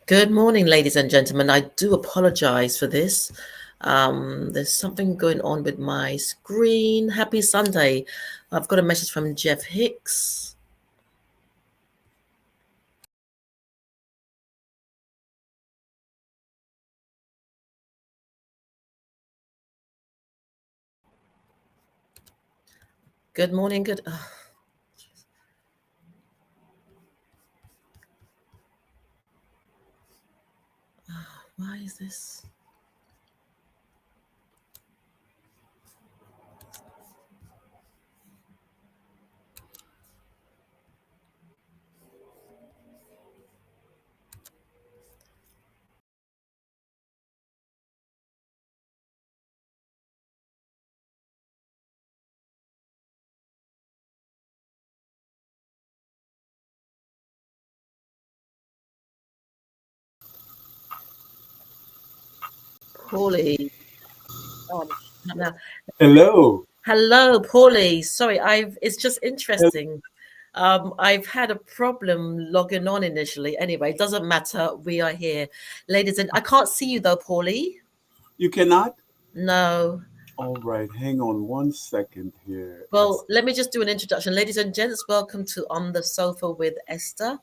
Good morning, ladies and gentlemen. I do apologize for this. There's something going on with my screen. Happy Sunday. I've got a message from Jeff Hicks. Good morning. Why is this? Paulie. Oh, no. Hello. Hello, Paulie. Sorry, it's just interesting. I've had a problem logging on initially. Anyway, it doesn't matter. We are here. Ladies and I can't see you though, Paulie. You cannot? No. All right, hang on 1 second here. Well, let me just do an introduction. Ladies and gents, welcome to On the Sofa with Esther.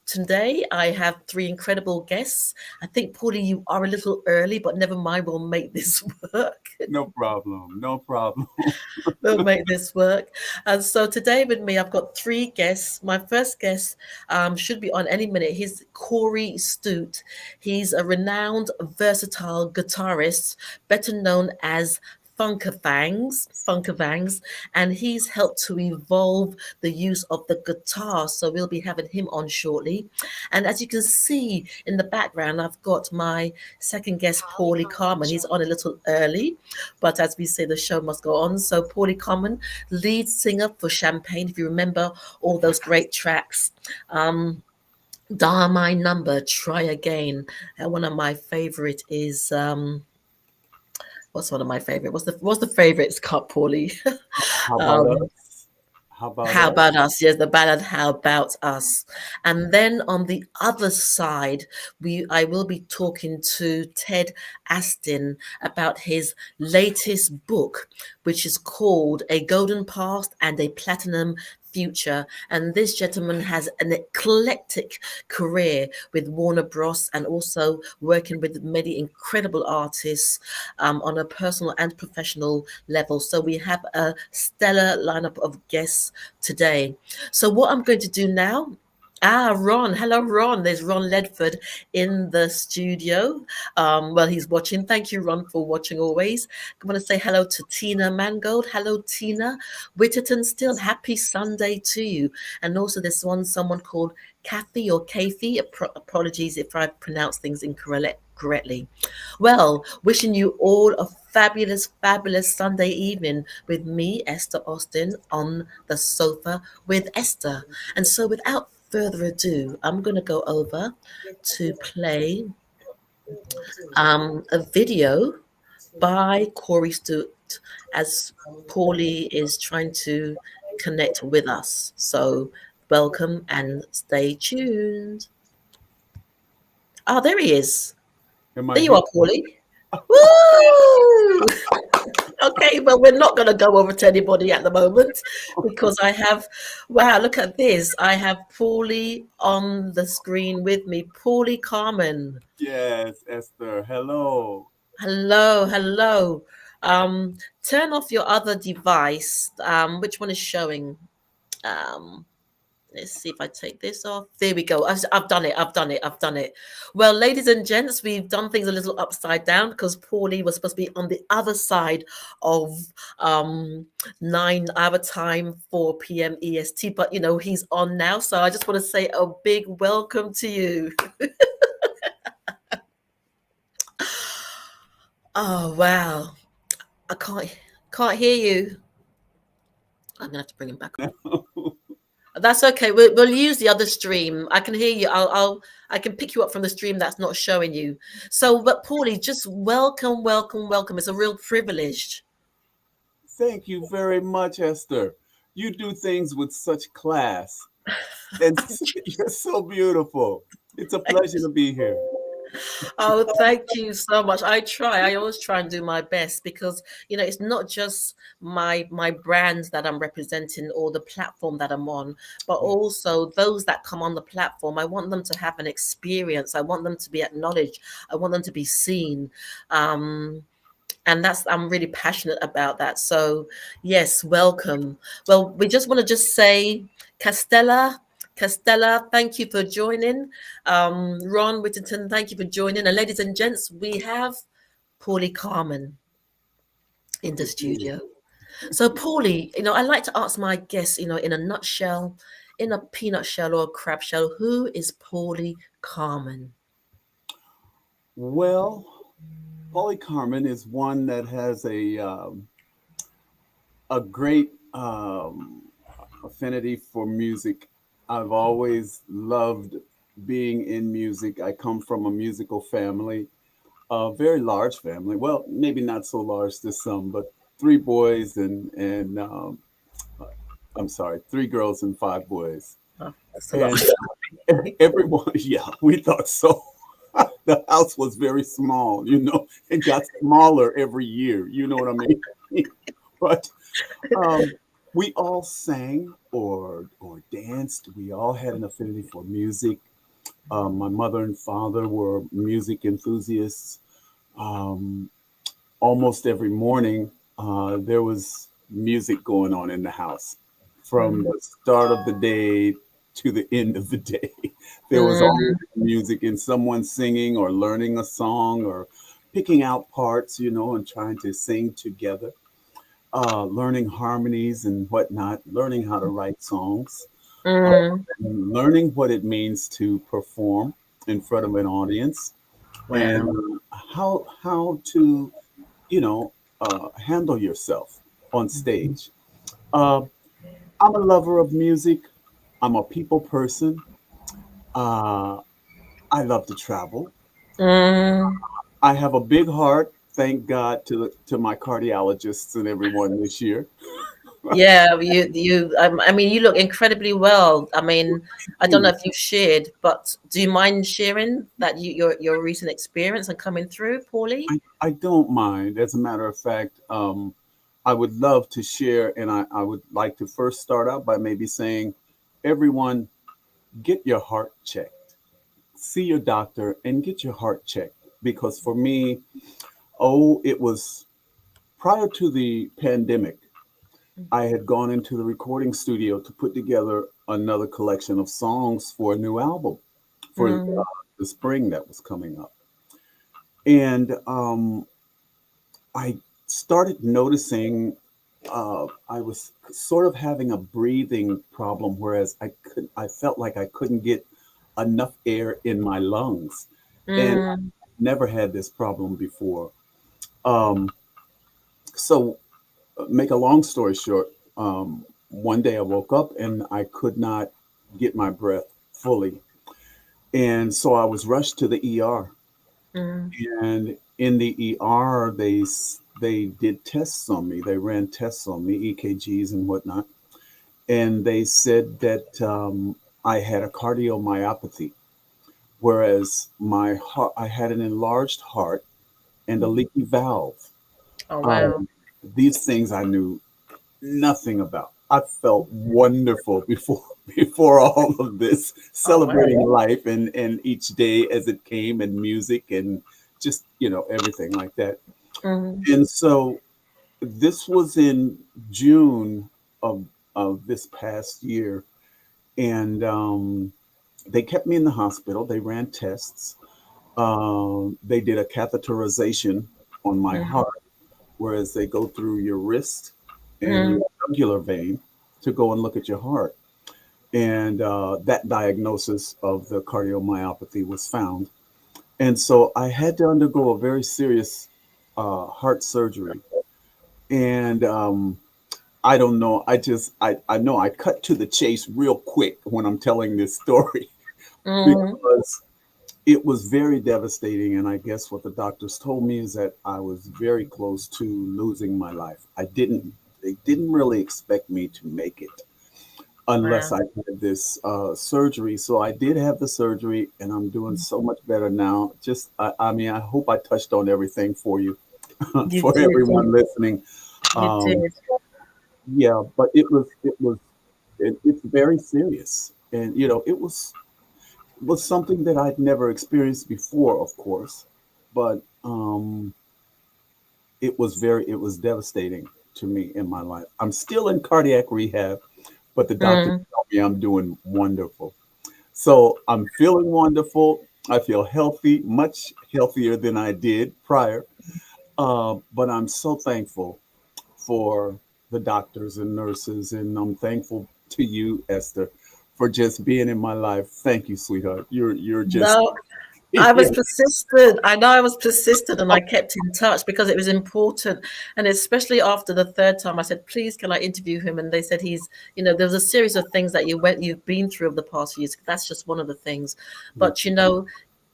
Today, I have three incredible guests. I think, Paulie, you are a little early, but never mind, we'll make this work. No problem. No problem. We'll make this work. And so today with me, I've got three guests. My first guest should be on any minute. He's Corey Stoot. He's a renowned, versatile guitarist, better known as Funkafangez, and he's helped to evolve the use of the guitar. So we'll be having him on shortly. And as you can see in the background, I've got my second guest, Pauli Carman. He's on a little early, but as we say, the show must go on. So Pauli Carman, lead singer for Champaign, if you remember all those great tracks. Dial my number, try again. And one of my favorite is what's one of my favorite? What's the favorites, Cut Paulie? How about um, us? How about How us? about us? Yes, the ballad How About Us. And then on the other side, I will be talking to Ted Astin about his latest book, which is called A Golden Past and a Platinum Future. And this gentleman has an eclectic career with Warner Bros. And also working with many incredible artists on a personal and professional level. So we have a stellar lineup of guests today. So what I'm going to do now. Ron. Hello, Ron. There's Ron Ledford in the studio. Well, he's watching. Thank you, Ron, for watching always. I want to say hello to Tina Mangold. Hello, Tina Witterton. Still happy Sunday to you. And also there's someone called Kathy or Kathy. Apologies if I pronounce things incorrectly. Well, wishing you all a fabulous, fabulous Sunday evening with me, Esther Austin, on the sofa with Esther. And so, without further ado, I'm going to go over to play a video by Corey Stoot as Paulie is trying to connect with us. So, welcome and stay tuned. Oh, there he is. Am I There you here? are, Paulie. Woo! Okay, well, we're not going to go over to anybody at the moment because I have, wow, look at this. I have Paulie on the screen with me. Pauli Carman. Yes, Esther. Hello. Hello, hello. Turn off your other device. Which one is showing? Um, Let's see if I take this off. There we go. I've done it. I've done it. I've done it. Well, ladies and gents, we've done things a little upside down because Paulie was supposed to be on the other side of 9 hour time, 4 p.m. EST. But, he's on now. So I just want to say a big welcome to you. Oh, wow. I can't hear you. I'm going to have to bring him back up. That's okay. We'll use the other stream. I can hear you. I can pick you up from the stream that's not showing you. So, but Paulie, just welcome, welcome, welcome. It's a real privilege. Thank you very much, Esther. You do things with such class, and you're so beautiful. It's a pleasure to be here. Oh, thank you so much. I try. I always try and do my best because it's not just my brands that I'm representing or the platform that I'm on, but Yes. also those that come on the platform. I want them to have an experience. I want them to be acknowledged. I want them to be seen. Um, and I'm really passionate about that. So yes, welcome. Well, we just want to just say, Castella, thank you for joining. Ron Whittington, thank you for joining. And ladies and gents, we have Pauli Carman in the Good to hear. studio. So Pauli, I like to ask my guests, in a nutshell, in a peanut shell or a crab shell, who is Pauli Carman? Well, Pauli Carman is one that has a great affinity for music. I've always loved being in music. I come from a musical family, a very large family. Well, maybe not so large to some, but three boys and I'm sorry, three girls and five boys. Oh, that's a lot. And everyone, yeah, we thought so. The house was very small, it got smaller every year. You know what I mean? But um, we all sang or danced. We all had an affinity for music. My mother and father were music enthusiasts. Um, Almost every morning, there was music going on in the house from Mm, the start of the day to the end of the day. There was always mm, music and someone singing or learning a song or picking out parts, and trying to sing together, learning harmonies and whatnot, learning how to write songs, uh, mm. learning what it means to perform in front of an audience, and Wow. how to you know, handle yourself on stage. Uh, I'm a lover of music. I'm a people person. Uh, I love to travel. Mm. I have a big heart. Thank God to my cardiologists and everyone this year. Yeah, I mean, you look incredibly well. I mean, Thank I don't know you. if you've shared, but do you mind sharing that your recent experience and coming through, Paulie? I don't mind. As a matter of fact, I would love to share, and I would like to first start out by maybe saying, everyone, get your heart checked. See your doctor and get your heart checked. Because for me, oh, it was prior to the pandemic. I had gone into the recording studio to put together another collection of songs for a new album for Mm, the spring that was coming up. And I started noticing I was sort of having a breathing problem, whereas I felt like I couldn't get enough air in my lungs. And I mm, never had this problem before. Um, so make a long story short, one day I woke up and I could not get my breath fully. And so I was rushed to the ER. mm, And in the ER, they did tests on me. They ran tests on me, EKGs and whatnot. And they said that I had a cardiomyopathy, whereas my heart, I had an enlarged heart and a mm. leaky valve. Oh wow. Um, these things I knew nothing about. I felt wonderful before before all of this, Oh wow. celebrating life and each day as it came, and music and just everything like that. Mm, And so this was in June of this past year, and they kept me in the hospital. They ran tests. They did a catheterization on my mm, heart, whereas they go through your wrist and your mm, jugular vein to go and look at your heart. And that diagnosis of the cardiomyopathy was found. And so I had to undergo a very serious heart surgery. And I don't know. I know I cut to the chase real quick when I'm telling this story mm. because it was very devastating. And I guess what the doctors told me is that I was very close to losing my life. They didn't really expect me to make it. unless Wow. I had this surgery. So I did have the surgery, and I'm doing so much better now. Just, I mean, I hope I touched on everything for you, You for did. everyone listening. You Um, did. yeah, but it's very serious, and it was something that I'd never experienced before, of course, but it was devastating to me in my life. I'm still in cardiac rehab, but the doctor Mm. told me I'm doing wonderful. So I'm feeling wonderful. I feel healthy, much healthier than I did prior. But I'm so thankful for the doctors and nurses, and I'm thankful to you, Esther, for just being in my life. Thank you, sweetheart. You're just No, I was persistent. I know I was persistent and I kept in touch because it was important. And especially after the third time, I said, please, can I interview him? And they said there was a series of things that you've been through over the past few years. That's just one of the things. But,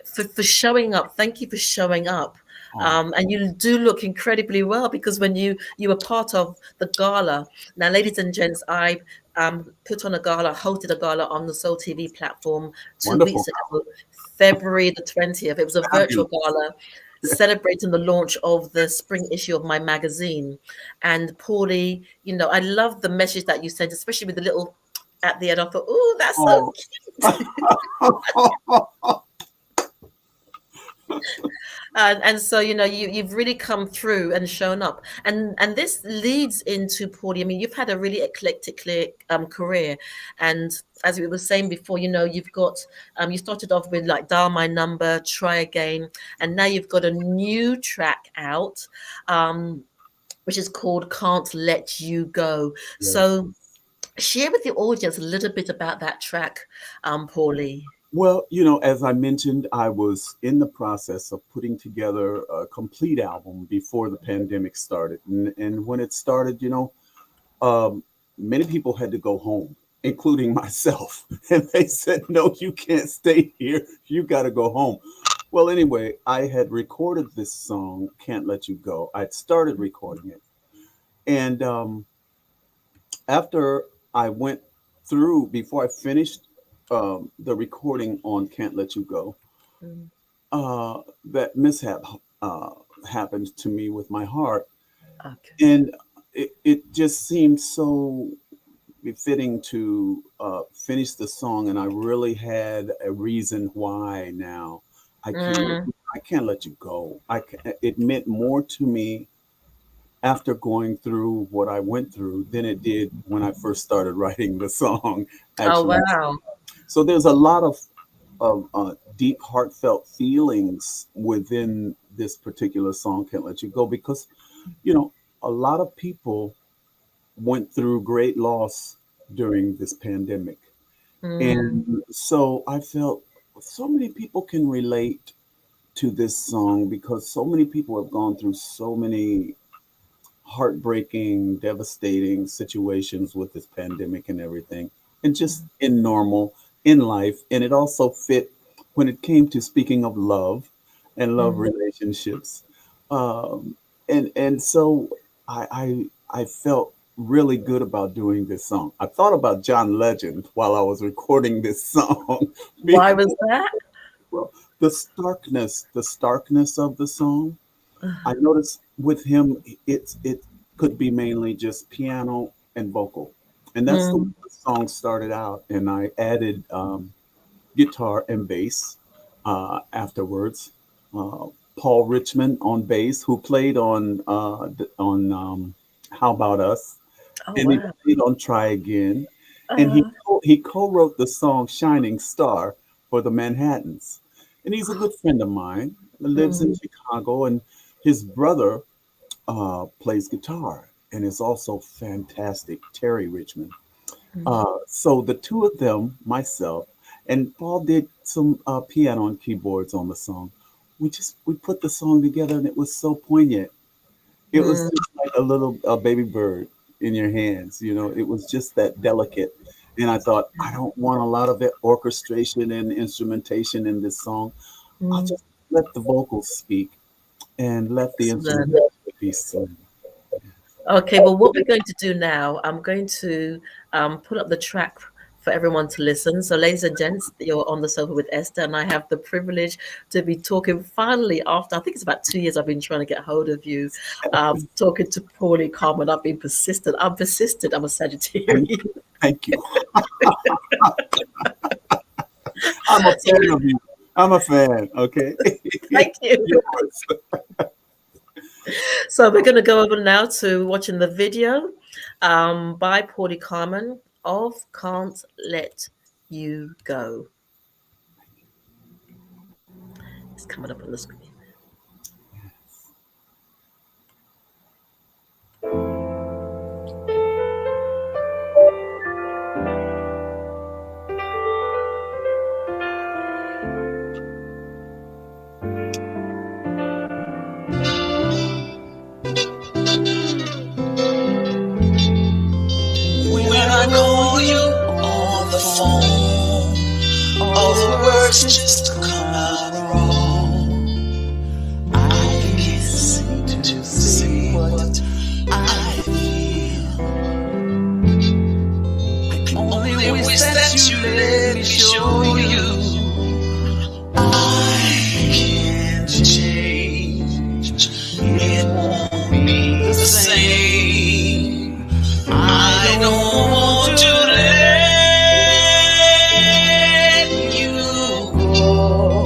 for showing up, thank you for showing up. oh, And you do look incredibly well because when you were part of the gala. Now, ladies and gents, I put on a gala, hosted a gala on the Soul TV platform 2 weeks wonderful, ago, February the 20th. It was a virtual fabulous. gala celebrating the launch of the spring issue of my magazine. And Paulie, I love the message that you sent, especially with the little at the end. I thought, oh, that's so Oh, cute. And so you've really come through and shown up, and this leads into Paulie. I mean, you've had a really eclectic career, and as we were saying before, you've got you started off with like Dial My Number, Try Again, and now you've got a new track out, um, which is called Can't Let You Go. yes. So share with the audience a little bit about that track, Paulie. Well, as I mentioned, I was in the process of putting together a complete album before the pandemic started. And when it started, um, many people had to go home, including myself. And they said, no, you can't stay here. You got to go home. Well, anyway, I had recorded this song, Can't Let You Go. I'd started recording it. And after I went through, before I finished the recording on Can't Let You Go, Mm, that mishap uh, happened to me with my heart. okay. And it just seemed so befitting to finish the song, and I really had a reason why. Now I can't let Mm. I can't let you go. It meant more to me after going through what I went through than it did when I first started writing the song. Oh, Actually, wow. so there's a lot of deep, heartfelt feelings within this particular song, Can't Let You Go, because, you know, a lot of people went through great loss during this pandemic. Mm. And so I felt so many people can relate to this song because so many people have gone through so many heartbreaking, devastating situations with this pandemic and everything, and just in normal in life. And it also fit when it came to speaking of love and love Mm. relationships. Um, and so I felt really good about doing this song. I thought about John Legend while I was recording this song Why because, was that? well, the starkness of the song, I noticed with him, it could be mainly just piano and vocal, and that's the way Mm. the song started out. And I added guitar and bass afterwards. Uh, Paul Richmond on bass, who played on How About Us, Oh, and he wow. played on Try Again, and he Uh, he co-wrote the song Shining Star for the Manhattans. And he's a good friend of mine, lives in mm. Chicago, and his brother plays guitar and is also fantastic, Terry Richmond. Mm. So the two of them, myself, and Paul did some piano and keyboards on the song. We put the song together, and it was so poignant. It was Mm. just like a little baby bird in your hands. It was just that delicate. And I thought, I don't want a lot of orchestration and instrumentation in this song. I'll Mm. just let the vocals speak and let the Excellent. instrumentation be sung. Okay, well, what we're going to do now, I'm going to put up the track for everyone to listen. So, ladies and gents, you're on the sofa with Esther, and I have the privilege to be talking finally after, I think it's about 2 years I've been trying to get hold of you, talking to Pauli Carman. I've been persistent. I'm persistent. I'm a Sagittarius. Thank you. I'm a fan of you. I'm a fan. Okay. Thank you. So we're going to go over now to watching the video by Pauli Carman of Can't Let You Go. It's coming up on the screen. When I call you on the phone, all the words just come out wrong. I can't seem to say what I feel. I only wish that you let me show you I can change. It won't be the same. I don't want to let you go.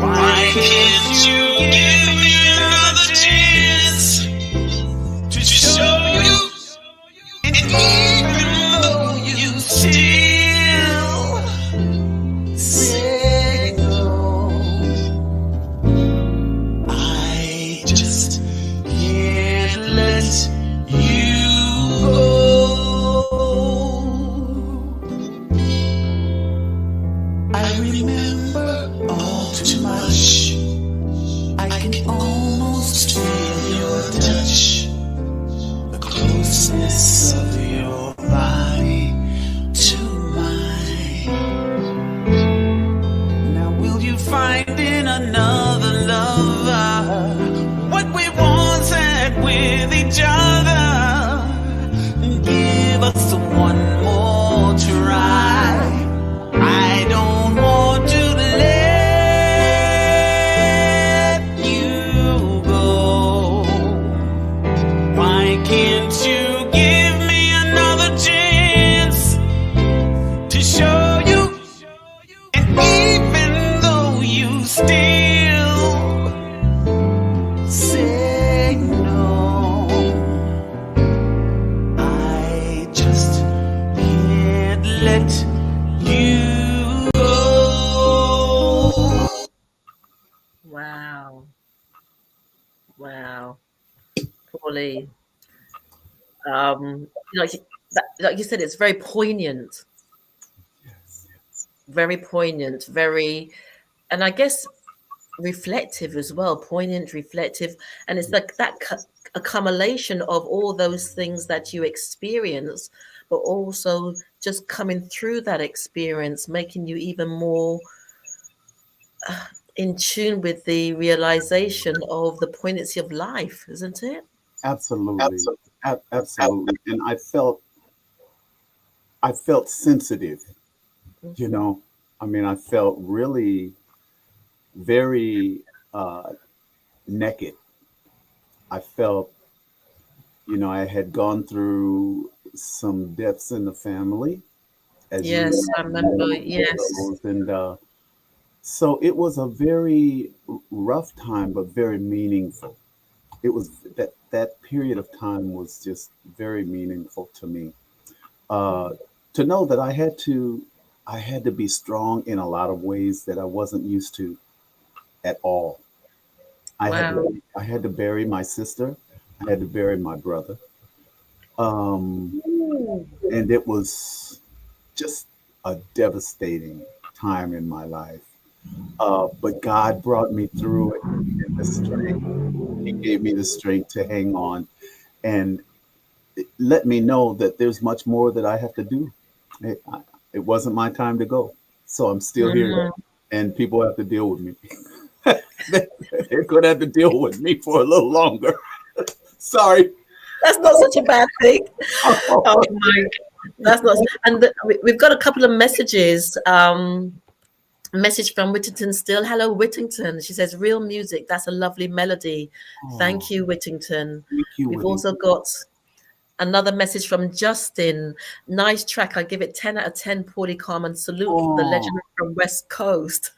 Why can't you give me another chance to show you? And even though you still say no, I just can't let you go. I remember all too much. I can almost feel your touch, the closeness of your body to mine. Now will you find in another lover what we once had with each other? Give us one more try. I don't want to let you go. Why can't you give me another chance to show you? And even though you still say no, I just can't let you go. Wow. Wow. Pauli. Like, like you said, it's very poignant. Very poignant, very, and I guess reflective as well. Poignant, reflective, and it's like that accumulation of all those things that you experience, but also just coming through that experience, making you even more in tune with the realization of the poignancy of life, isn't it? Absolutely. Absolutely. And I felt sensitive, you know. I mean, I felt really very naked. I felt, you know, I had gone through some deaths in the family, as Yes, you I remember. Yes. know, and so it was a very rough time, but very meaningful. It was that period of time was just very meaningful to me. Uh, to know that I had to be strong in a lot of ways that I wasn't used to at all. Wow. I had to bury my sister. I had to bury my brother. Um, and it was just a devastating time in my life. But God brought me through it and the strength. He gave me the strength to hang on and let me know that there's much more that I have to do. It wasn't my time to go. So I'm still here and people have to deal with me. They're going to have to deal with me for a little longer. Sorry. That's not such a bad thing. Oh my, that's not. And we've got a couple of messages. Message from Whittington still. Hello, Whittington. She says, real music. That's a lovely melody. Oh, Thank you, Whittington. thank you, We've Whitney. also got another message from Justin. Nice track. I give it 10 out of 10. Pauli Carman. Salute the Oh, legend from West Coast.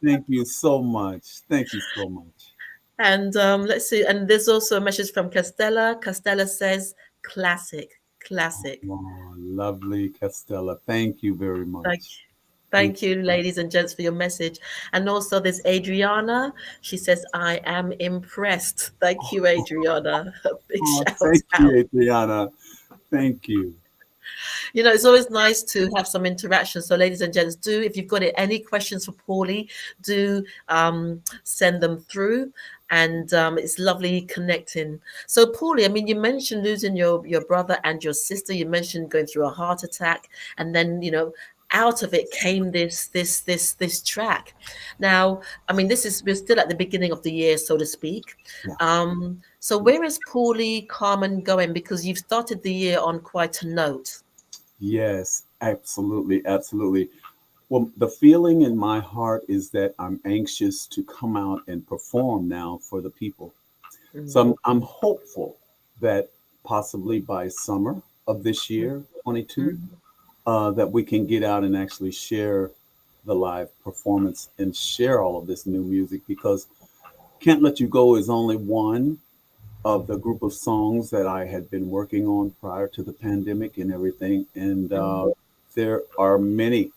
thank you so much. Thank you so much. And let's see. And there's also a message from Castella. Castella says, classic, classic. Oh, lovely, Castella. Thank you very Thank much. Thank you, ladies and gents, for your message. And also, there's Adriana. She says, I am impressed. Thank you, Adriana. Big Oh, shout thank out. you, Adriana. Thank you. You know, it's always nice to have some interaction. So, ladies and gents, do, if you've got any questions for Pauli, do send them through. And it's lovely connecting. So, Pauli, I mean, you mentioned losing your brother and your sister. You mentioned going through a heart attack, and then, you know, out of it came this track. Now, I mean, we're still at the beginning of the year, so to speak. Yeah. So where is Pauli Carman going? Because you've started the year on quite a note. Yes, absolutely, absolutely. Well, the feeling in my heart is that I'm anxious to come out and perform now for the people. So I'm hopeful that possibly by summer of this year, 22, that we can get out and actually share the live performance and share all of this new music, because Can't Let You Go is only one of the group of songs that I had been working on prior to the pandemic and everything. And there are many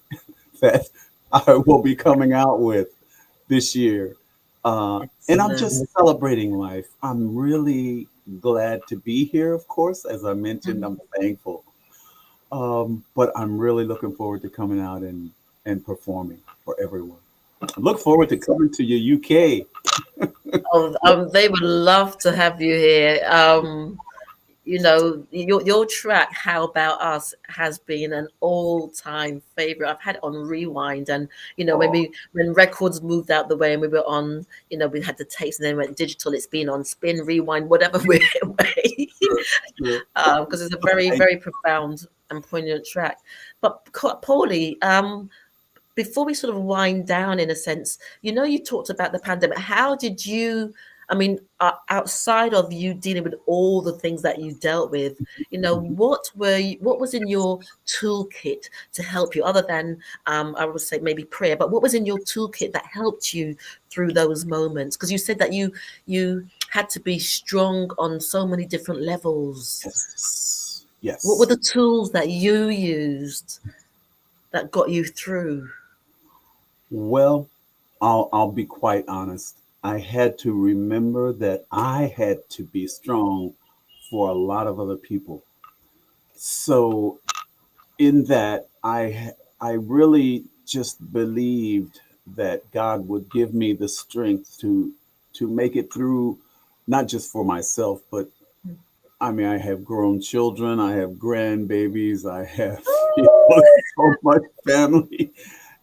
that I will be coming out with this year. And I'm just celebrating life. I'm really glad to be here, of course. As I mentioned, I'm thankful. But I'm really looking forward to coming out and performing for everyone. I look forward to coming to your UK. Oh, they would love to have you here. You know, your track "How About Us" has been an all-time favorite. I've had it on rewind, and you know, Oh, when records moved out the way and we were on, you know, we had the tapes and then went digital. It's been on spin, rewind, whatever way, sure, sure. because it's a very, Thank very profound and poignant track. But Paulie, before we sort of wind down, in a sense, you know, you talked about the pandemic. How did you? I mean, outside of you dealing with all the things that you dealt with, you know, you. what was in your toolkit to help you, other than I would say maybe prayer, but what was in your toolkit that helped you through those moments? Because you said that you had to be strong on so many different levels. Yes, What were yes. the tools that you used that got you through? Well, I'll be quite honest. I had to remember that I had to be strong for a lot of other people. So in that, I really just believed that God would give me the strength to make it through, not just for myself, but I mean, I have grown children, I have grandbabies, I have so much family,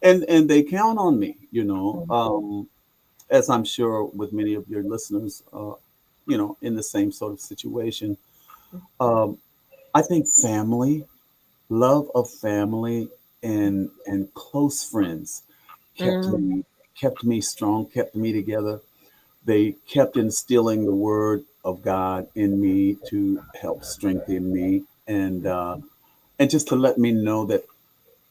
and they count on me, you know. As I'm sure with many of your listeners, you know, in the same sort of situation. Um, I think family, love of family, and close friends kept Mm, me kept me strong, kept me together. They kept instilling the word of God in me to help strengthen me, and just to let me know that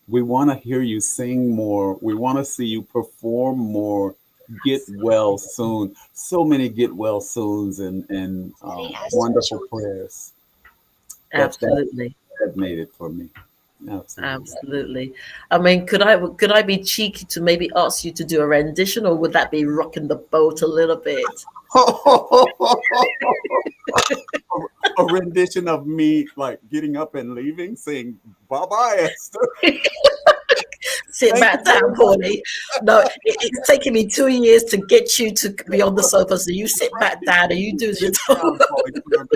we want to hear you sing more. We want to see you perform more. Get well soon. So many get well soons and wonderful prayers that absolutely. that made it for me. Absolutely. Absolutely. I mean, could I be cheeky to maybe ask you to do a rendition, or would that be rocking the boat a little bit? A rendition of me like getting up and leaving, saying bye bye, Esther. Sit Thank you back very down, Paulie. No, it's taken me 2 years to get you to be on the sofa. So you sit back much. down and you do your Sit talk. down, Pauli Carman.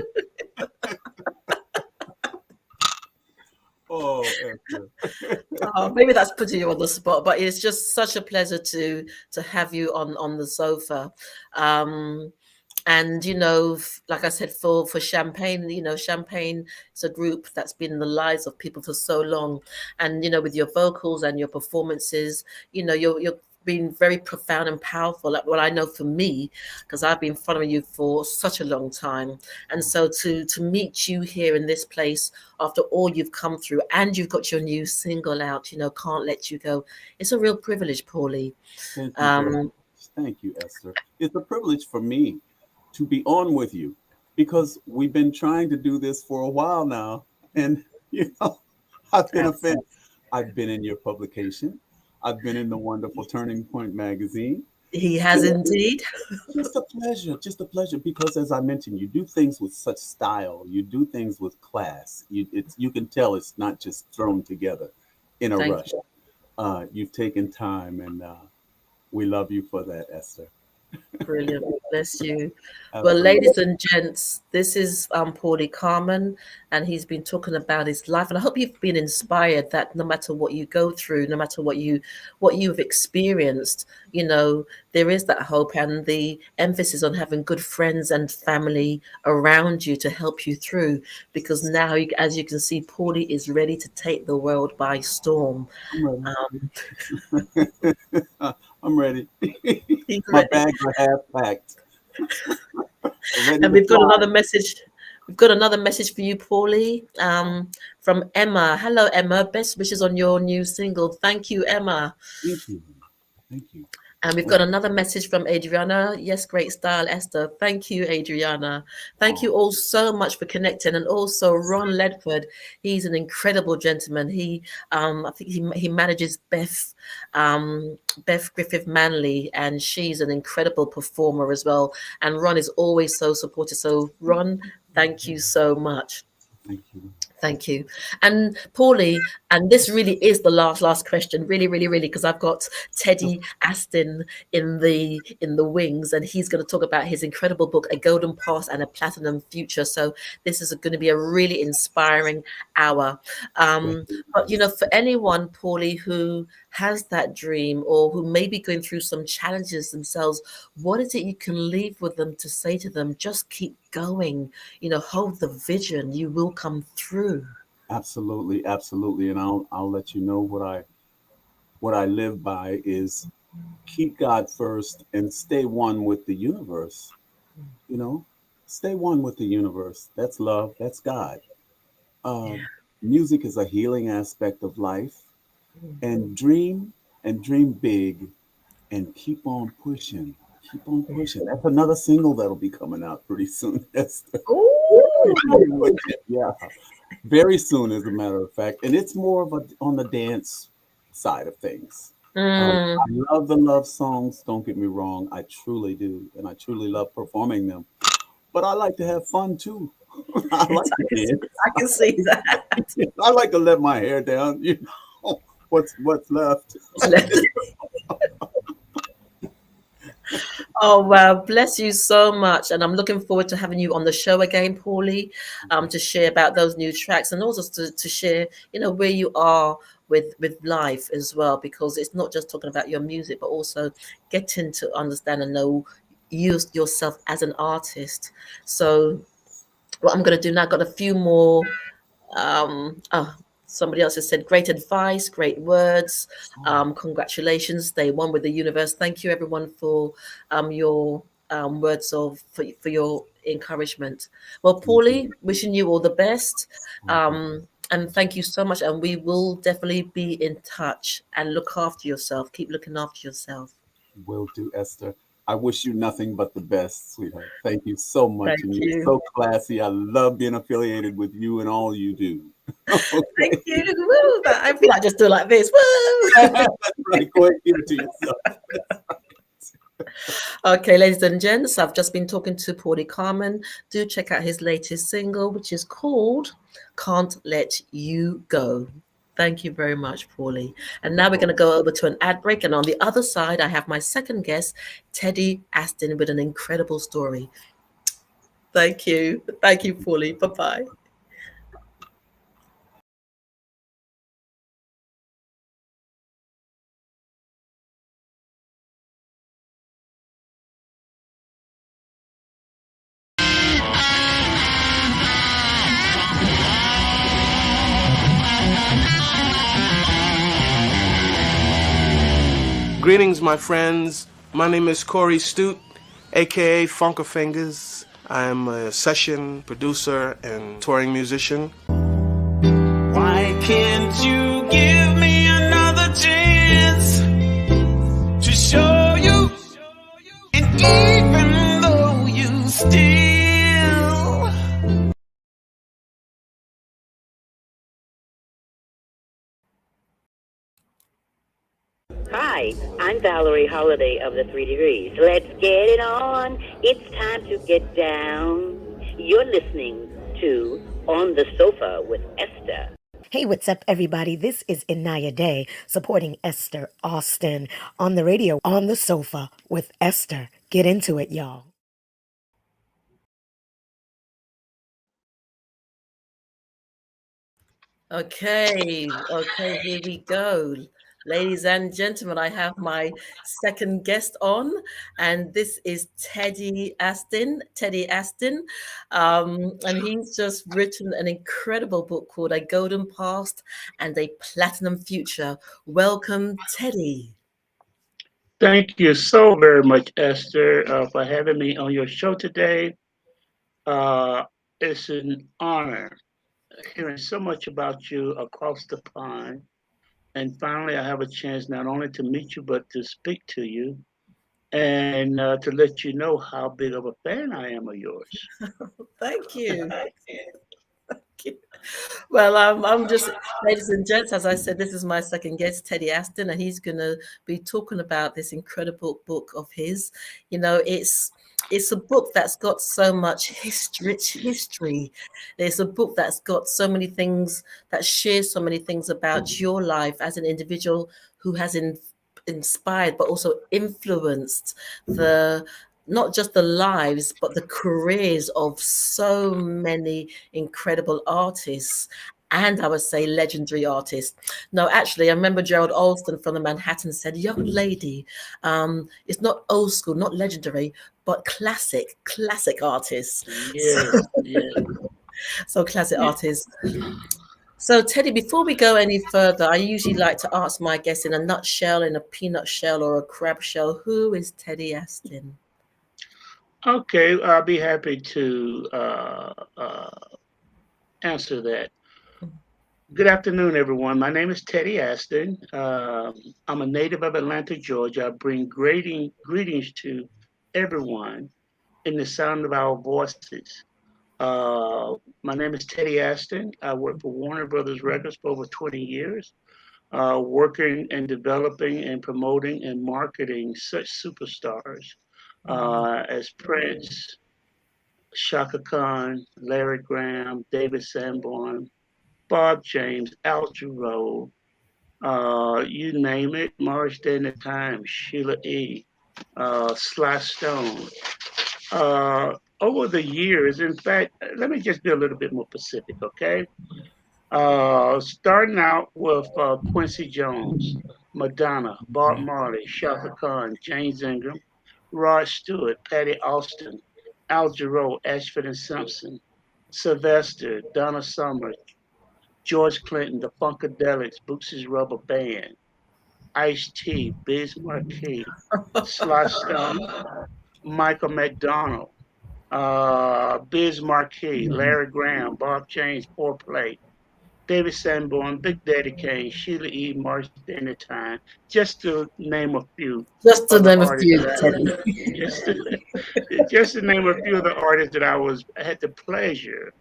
Oh, Esther. Oh, maybe that's putting you on the spot, but it's just such a pleasure to have you on the sofa. Um, And like I said, for Champaign, Champaign is a group that's been in the lives of people for so long. And with your vocals and your performances, you're being very profound and powerful. Like, well, I know for me, because I've been following you for such a long time. And so to meet you here in this place after all you've come through, and you've got your new single out, Can't Let You Go, it's a real privilege, Paulie. Thank you very much. Thank you, Esther. It's a privilege for me to be on with you because we've been trying to do this for a while now. And, I've been a fan. I've been in your publication. I've been in the wonderful Turning Point magazine. He has indeed. Just a pleasure. Because as I mentioned, you do things with such style. You do things with class. You can tell it's not just thrown together in a Thank rush. you. You've taken time, and we love you for that, Esther. Brilliant. Bless you. Well, Absolutely. ladies and gents, this is Pauli Carman, and he's been talking about his life. And I hope you've been inspired that no matter what you go through, no matter what you've experienced, there is that hope, and the emphasis on having good friends and family around you to help you through. Because now, as you can see, Pauli is ready to take the world by storm. I'm ready. Um, I'm ready. he's My ready. bags are half packed. Ready And to we've got fly. another message. We've got another message for you, Paulie, from Emma. Hello, Emma. Best wishes on your new single. Thank you, Emma. Thank you. Thank you. And we've Oh, got another message from Adriana. Yes, great style, Esther. Thank you, Adriana. Thank oh, you all so much for connecting. And also Ron Ledford. He's an incredible gentleman. I think he manages Beth Griffith Manley, and she's an incredible performer as well. And Ron is always so supportive. So Ron, thank you so much. thank you. Thank you. And Paulie, and this really is the last question, really, really, really, because I've got Teddy Astin in the wings, and he's going to talk about his incredible book, A Golden Past and a Platinum Future. So this is going to be a really inspiring hour. But for anyone, Paulie, who has that dream or who may be going through some challenges themselves, what is it you can leave with them to say to them? Just keep going, hold the vision, you will come through. Absolutely, absolutely. And I'll let you know what I live by is keep God first and stay one with the universe. You know, stay one with the universe. That's love. That's God. Uh, Yeah. Music is a healing aspect of life, and dream big, and keep on pushing. Keep on pushing. That's another single that'll be coming out pretty soon. Keep on Ooh. pushing. Yeah, very soon, as a matter of fact. And it's more of a on the dance side of things. Mm. I love the love songs. Don't get me wrong. I truly do, and I truly love performing them. But I like to have fun too. I like to dance. I can see that. I like to let my hair down. What's left. Oh wow, bless you so much, and I'm looking forward to having you on the show again, Paulie, to share about those new tracks, and also to share, where you are with life as well, because it's not just talking about your music, but also getting to understand and know you yourself as an artist. So what I'm going to do now, I've got a few more. Somebody else has said, great advice, great words. Oh, Congratulations, they won with the universe. Thank you, everyone, for your words for your encouragement. Well, thank you. Paulie, wishing you all the best. Oh, thank And thank you so much. And we will definitely be in touch, and look after yourself. Keep looking after yourself. you. Will do, Esther. I wish you nothing but the best, sweetheart. Thank you so much. Thank And you're you. so classy. I love being affiliated with you and all you do. Thank Okay. you. Woo, I feel like just do like this. Woo! That's right. Go ahead and give it to yourself. Okay, ladies and gents, I've just been talking to Pauli Carman. Do check out his latest single, which is called Can't Let You Go. Thank you very much, Paulie. And now we're going to go over to an ad break. And on the other side, I have my second guest, Teddy Aston, with an incredible story. Thank you. Thank you, Paulie. Bye bye. Greetings, my friends. My name is Corey Stoot, aka Funkafangez. I am a session producer and touring musician. Why can't you give me another chance to show you? And even though you still Hi, I'm Valerie Holiday of the 3 Degrees. Let's get it on. It's time to get down. You're listening to On the Sofa with Esther. Hey, what's up, everybody? This is Inaya Day supporting Esther Astin on the radio On the Sofa with Esther. Get into it, y'all. Okay, here we go. Ladies and gentlemen, I have my second guest on, and this is Teddy Astin. And he's just written an incredible book called A Golden Past and a Platinum Future. Welcome, Teddy. Thank you so very much, Esther, for having me on your show today. It's an honor hearing so much about you across the pond. And finally, I have a chance not only to meet you, but to speak to you and to let you know how big of a fan I am of yours. Thank you. Well, I'm just, ladies and gents, as I said, this is my second guest, Teddy Aston, and he's going to be talking about this incredible book of his. You know, it's a book that's got so much rich history. It's a book that's got so many things, that shares so many things about your life as an individual who has inspired, but also influenced not just the lives, but the careers of so many incredible artists. And I would say legendary artists. No, actually, I remember Gerald Alston from the Manhattan said, young lady, it's not old school, not legendary, but classic artists. Yes, yes. So classic artists. So Teddy, before we go any further, I usually like to ask my guests in a nutshell, in a peanut shell or a crab shell, who is Teddy Astin? Okay, I'll be happy to answer that. Good afternoon, everyone. My name is Teddy Aston. I'm a native of Atlanta, Georgia. I bring greetings to everyone in the sound of our voices. My name is Teddy Aston. I work for Warner Brothers Records for over 20 years, working and developing and promoting and marketing such superstars as Prince, Shaka Khan, Larry Graham, David Sanborn, Bob James, Al Jarreau, you name it, Morris Day and the Time, Sheila E., Sly Stone. Over the years, in fact, let me just be a little bit more specific, okay? Starting out with Quincy Jones, Madonna, Bob Marley, Shaka Khan, James Ingram, Rod Stewart, Patty Austin, Al Jarreau, Ashford and Simpson, Sylvester, Donna Summer, George Clinton, the Funkadelics, Bootsy's Rubber Band, Ice-T, Biz Markie, Sly Stone, Michael McDonald, Biz Markie, Larry Graham, Bob James, Foreplay, David Sanborn, Big Daddy Kane, Sheila E., March Dinner Time, just to name a few. Just to name a few, just to name a few of the artists that I had the pleasure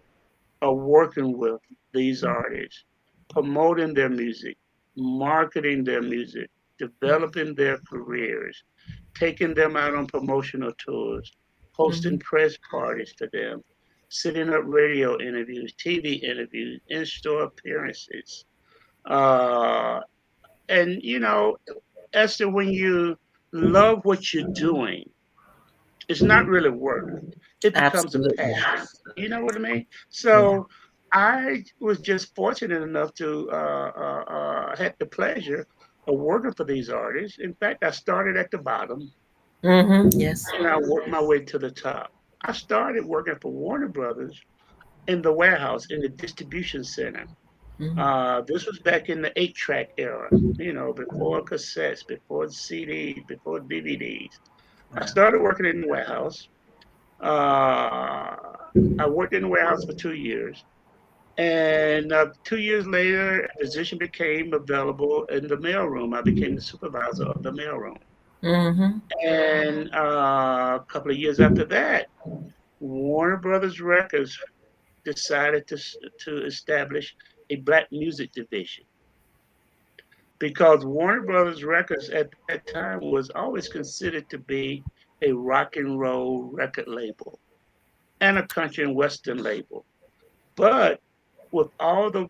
of working with these artists, promoting their music, marketing their music, developing their careers, taking them out on promotional tours, hosting press parties for them, setting up radio interviews, TV interviews, in-store appearances. And, you know, Esther, when you love what you're doing, it's not really work. It becomes a passion. You know what I mean? So I was just fortunate enough to have the pleasure of working for these artists. In fact, I started at the bottom. Yes. And I worked my way to the top. I started working for Warner Brothers in the warehouse, in the distribution center. This was back in the 8-track era, before cassettes, before CDs, before DVDs. I started working in the warehouse. Uh, I worked in the warehouse for 2 years. And 2 years later, a position became available in the mailroom. I became the supervisor of the mailroom. Mm-hmm. And a couple of years after that, Warner Brothers Records decided to establish a black music division because Warner Brothers Records at that time was always considered to be a rock and roll record label and a country and western label. But with all the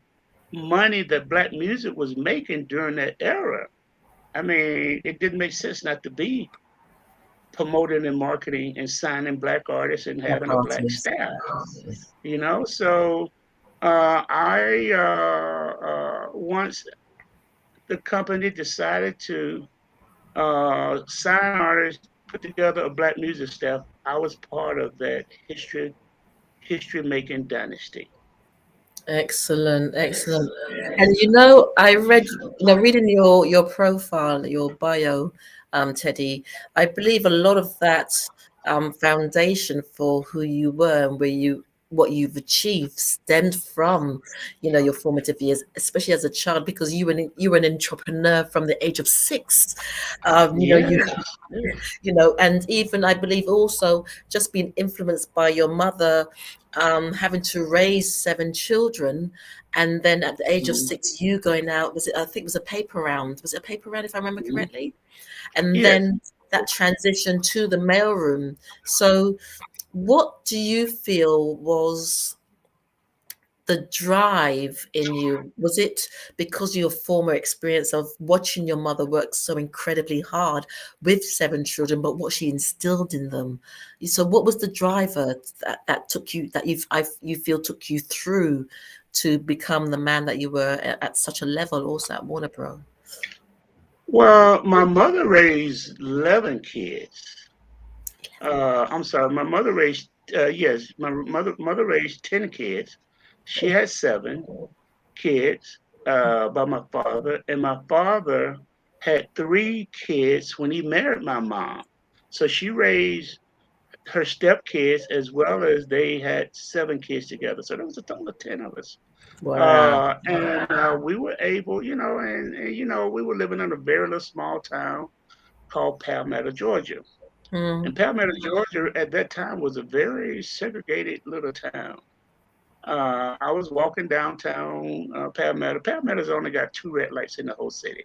money that black music was making during that era, I mean, it didn't make sense not to be promoting and marketing and signing black artists and Black having a black artists. staff. So I once the company decided to sign artists, put together a black music staff, I was part of that history making dynasty. Excellent, excellent. And I read, reading your profile, your bio, Teddy. I believe a lot of that foundation for who you were and what you've achieved stemmed from, your formative years, especially as a child, because you were an entrepreneur from the age of 6. You Yes. and even I believe also just being influenced by your mother, having to raise 7 children, and then at the age of Mhm. 6, you going out. I think it was a paper round. Was it a paper round, if I remember Mhm. correctly? And Yes. then that transition to the mailroom. So, what do you feel was the drive in you? Was it because of your former experience of watching your mother work so incredibly hard with 7 children, but what she instilled in them? So what was the driver that took you, that you feel took you through to become the man that you were at such a level also at Warner Bros? Well, my mother raised 11 kids. I'm sorry, my mother raised, yes, my mother raised 10 kids. She had 7 kids by my father, and my father had 3 kids when he married my mom. So she raised her stepkids as well as they had 7 kids together. So there was a total of 10 of us. Wow. And we were able, and we were living in a very little small town called Palmetto, Georgia. Mm, And Palmetto, Georgia at that time was a very segregated little town. I was walking downtown Palmetto. Palmetto's only got 2 red lights in the whole city.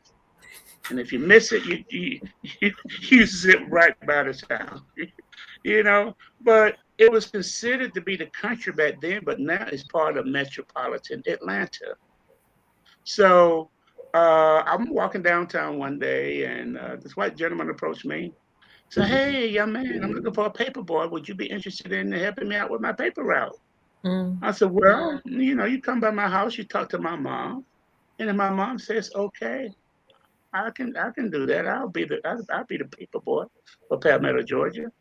And if you miss it, you zip right by the town, you know. But it was considered to be the country back then, but now it's part of metropolitan Atlanta. So I'm walking downtown one day, and this white gentleman approached me. Said, "Hey, young man, I'm looking for a paper boy. Would you be interested in helping me out with my paper route?" mm, I said, "Well, you come by my house, you talk to my mom, and if my mom says okay, I can do that. I'll be the paper boy for Palmetto, Georgia."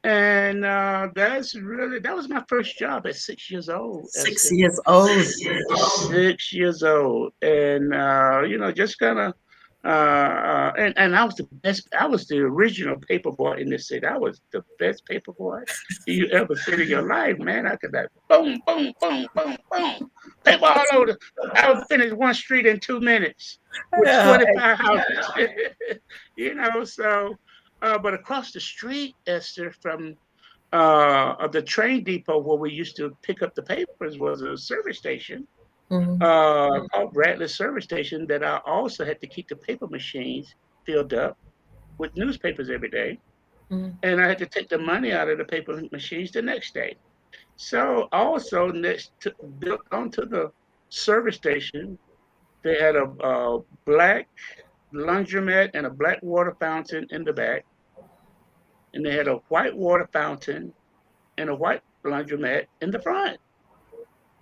And that was my first job at 6 years old, 6 Esther. years old. 6 years old, and just kind of, and I was the best. I was the original paper boy in this city. I was the best paper boy you ever seen in your life, man. I could like boom, boom, boom, boom, boom, paper all over. I would finish one street in 2 minutes with Yeah. 25 houses. So, but across the street, Esther, from of the train depot where we used to pick up the papers was a service station Mm, called Bradley Service Station that I also had to keep the paper machines filled up with newspapers every day. mm, And I had to take the money out of the paper machines the next day. So also built onto the service station, they had a black laundromat and a black water fountain in the back, and they had a white water fountain and a white laundromat in the front.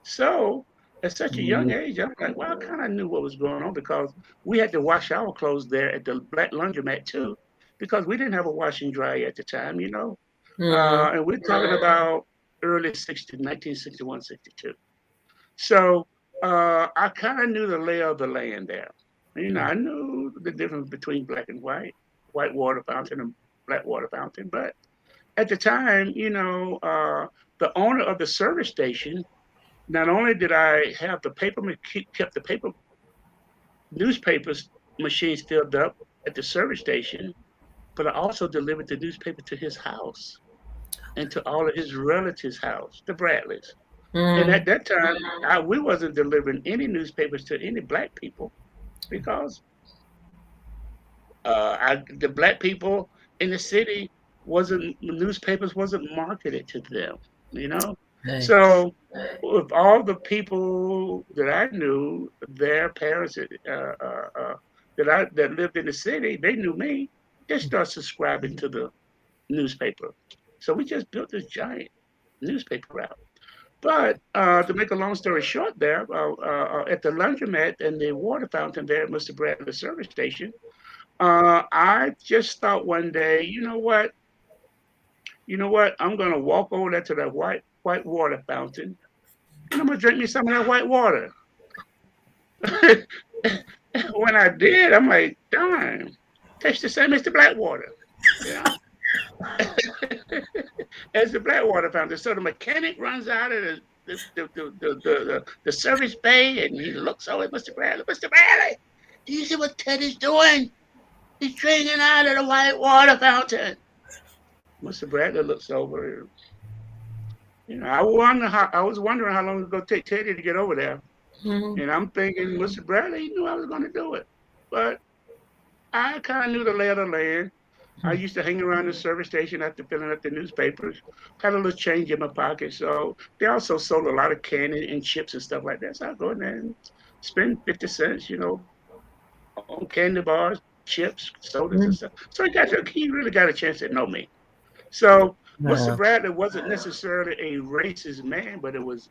So at such a young age, I'm like, well, I kind of knew what was going on because we had to wash our clothes there at the black laundromat too, because we didn't have a wash and dry at the time. mm, And we're talking about early 60s, 1961, 62. So I kind of knew the lay of the land there. I knew the difference between black and white water fountain and black water fountain. But at the time, the owner of the service station, not only did I have the kept the paper newspapers machines filled up at the service station, but I also delivered the newspaper to his house and to all of his relatives' house, the Bradleys. And at that time, we wasn't delivering any newspapers to any black people because the black people in the city newspapers wasn't marketed to them, you know. Right. So with all the people that I knew, their parents that lived in the city, they knew me. They started subscribing to the newspaper. So we just built this giant newspaper route. But to make a long story short, there at the laundromat and the water fountain there at Mr. Bradley's service station, I just thought one day, you know what? I'm gonna walk over there to that white water fountain, and I'm gonna drink me some of that white water. When I did, I'm like, darn, tastes the same as the black water. Yeah. As the black water fountain. So the mechanic runs out of the service bay and he looks over at Mr. Bradley. Mr. Bradley, do you see what Ted is doing? He's drinking out of the white water fountain. Mr. Bradley looks over. I was wondering how long it was going to take Teddy to get over there. Mm-hmm. And I'm thinking, Mr. Bradley knew I was going to do it. But I kind of knew the lay of the land. I used to hang around the service station after filling up the newspapers, had a little change in my pocket. So they also sold a lot of candy and chips and stuff like that. So I'd go in there and spend 50 cents, on candy bars, chips, sodas and stuff. So he really got a chance to know me. So Mr. Bradley wasn't necessarily a racist man, but it was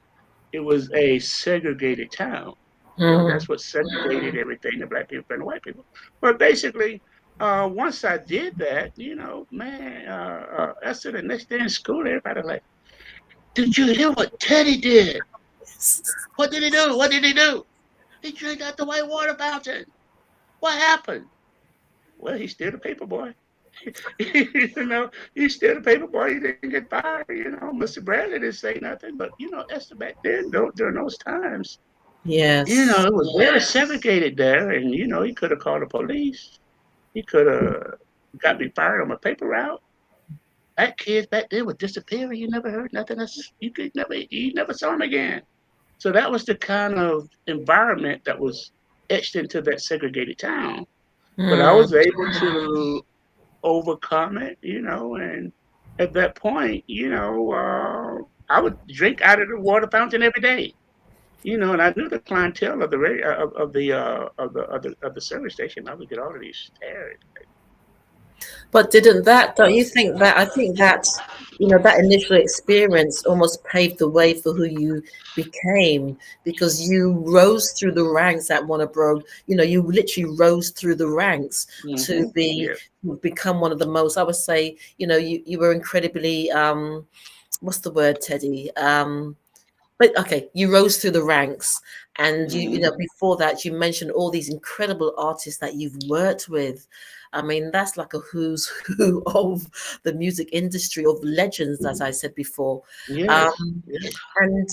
a segregated town. That's what segregated everything, the black people and the white people. But basically, once I did that, Esther, the next day in school, everybody like, did you hear what Teddy did? What did he do? What did he do? He drank out the white water fountain. What happened? Well, he stole the paper boy. He stole the paper boy. He didn't get fired. Mr. Bradley didn't say nothing. But, Esther, back then, during those times, yes, it was very segregated there. And, he could have called the police. He could have got me fired on my paper route. That kids back then would disappear. You never heard nothing else. You never saw him again. So that was the kind of environment that was etched into that segregated town. But I was able to overcome it, and at that point, I would drink out of the water fountain every day. And I knew the clientele of the service station. I would get all of these stares. But don't you think that, I think that, that initial experience almost paved the way for who you became, because you rose through the ranks at Warner Bros. You literally rose through the ranks to become one of the most, I would say, you were incredibly, what's the word, Teddy? But okay, you rose through the ranks, and before that, you mentioned all these incredible artists that you've worked with. I mean, that's like a who's who of the music industry, of legends, as I said before. Yes. And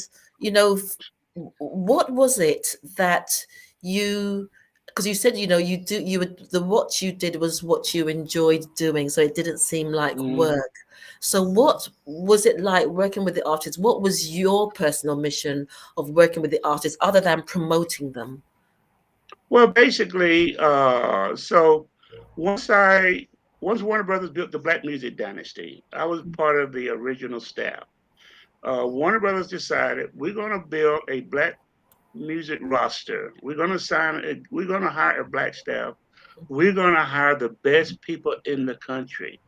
what was it that you? Because you said what you did was what you enjoyed doing, so it didn't seem like work. So what was it like working with the artists? What was your personal mission of working with the artists other than promoting them? Well, basically, so once Warner Brothers built the Black Music Dynasty, I was part of the original staff. Warner Brothers decided we're going to build a Black music roster. We're going to hire a Black staff. We're going to hire the best people in the country.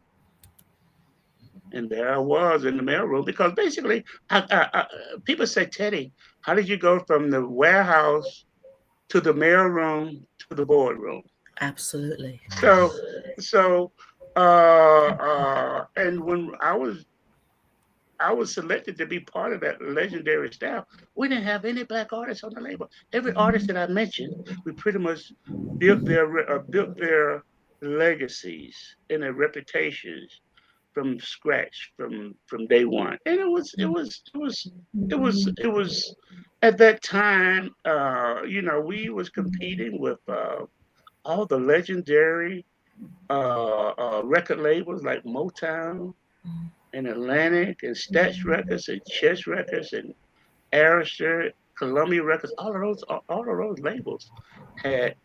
And there I was in the mailroom, because basically, people say, Teddy, how did you go from the warehouse to the mailroom to the boardroom? Absolutely. So, and when I was I was selected to be part of that legendary staff. We didn't have any black artists on the label. Every artist that I mentioned, we pretty much built their legacies and their reputations from scratch, from day one. And it was at that time, we was competing with all the legendary record labels like Motown and Atlantic and Stax Records and Chess Records and Arista, Columbia Records. All of those labels had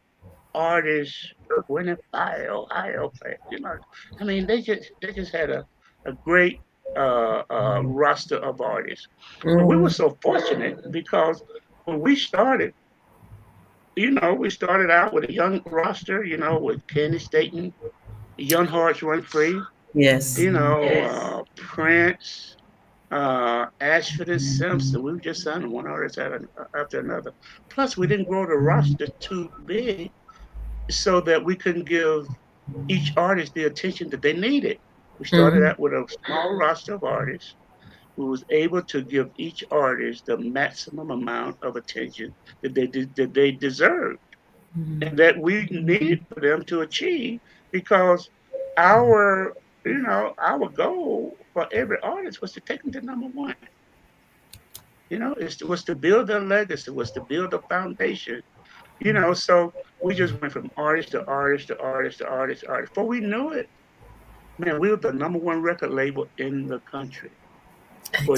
artists winning Fire, Ohio, I mean, they just had a great roster of artists. But we were so fortunate because when we started, we started out with a young roster, with Candy Staten, Young Hearts Run Free, Yes. Prince, Ashford and Simpson. We were just signing one artist after another. Plus, we didn't grow the roster too big so that we couldn't give each artist the attention that they needed. We started out with a small roster of artists. We was able to give each artist the maximum amount of attention that they deserved and that we needed for them to achieve because our our goal for every artist was to take them to number one. It was to build their legacy, was to build a foundation. So we just went from artist to artist to artist to artist to artist. Before we knew it, man, we were the number one record label in the country for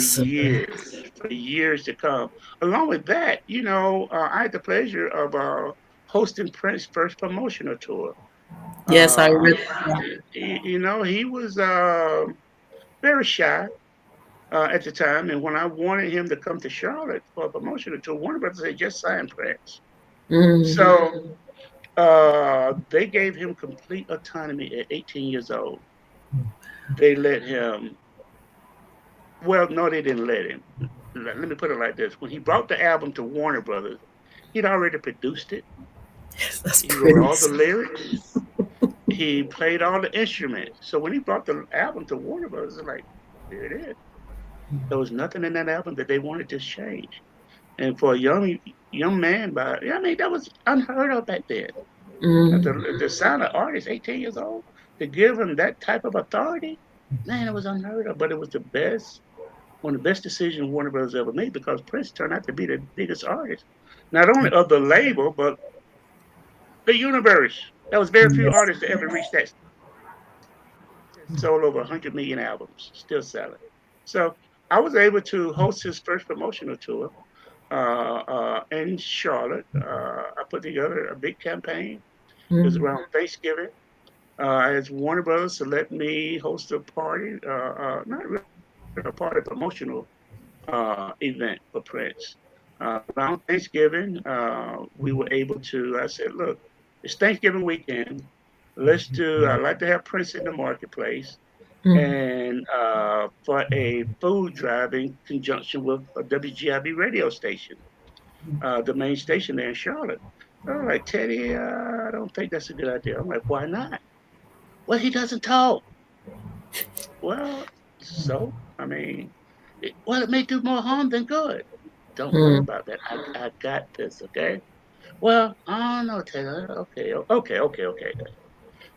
years to come. Along with that, I had the pleasure of hosting Prince's first promotional tour. Yes, I Uh, read. he was very shy at the time, and when I wanted him to come to Charlotte for a promotional tour, Warner Brothers had just signed Prince. So they gave him complete autonomy at 18 years old. They let him. Well, no, they didn't let him. Let me put it like this: when he brought the album to Warner Brothers, he'd already produced it. Yes, that's He wrote all Prince. the lyrics. He played all the instruments. So when he brought the album to Warner Brothers, it's like, here it is. There was nothing in that album that they wanted to change. And for a young man, that was unheard of back then. To sign an artist, 18 years old, to give him that type of authority, man, it was unheard of. But it was one of the best decisions Warner Brothers ever made because Prince turned out to be the biggest artist, not only of the label, but the universe. There was very few Yes. artists that ever reached that. Sold over 100 million albums, still selling. So I was able to host his first promotional tour in Charlotte. I put together a big campaign. It was around Thanksgiving. As Warner Brothers to let me host a party, not really a party, promotional event for Prince. Around Thanksgiving, we were able to. I said, "Look, it's Thanksgiving weekend. I'd like to have Prince in the marketplace, and for a food drive in conjunction with a WGIB radio station, the main station there in Charlotte." I'm like, Teddy, I don't think that's a good idea. I'm like, why not? Well, he doesn't talk. Well, so I mean, it may do more harm than good. Don't worry about that. I got this, okay? Well, I don't know, Teddy. Okay.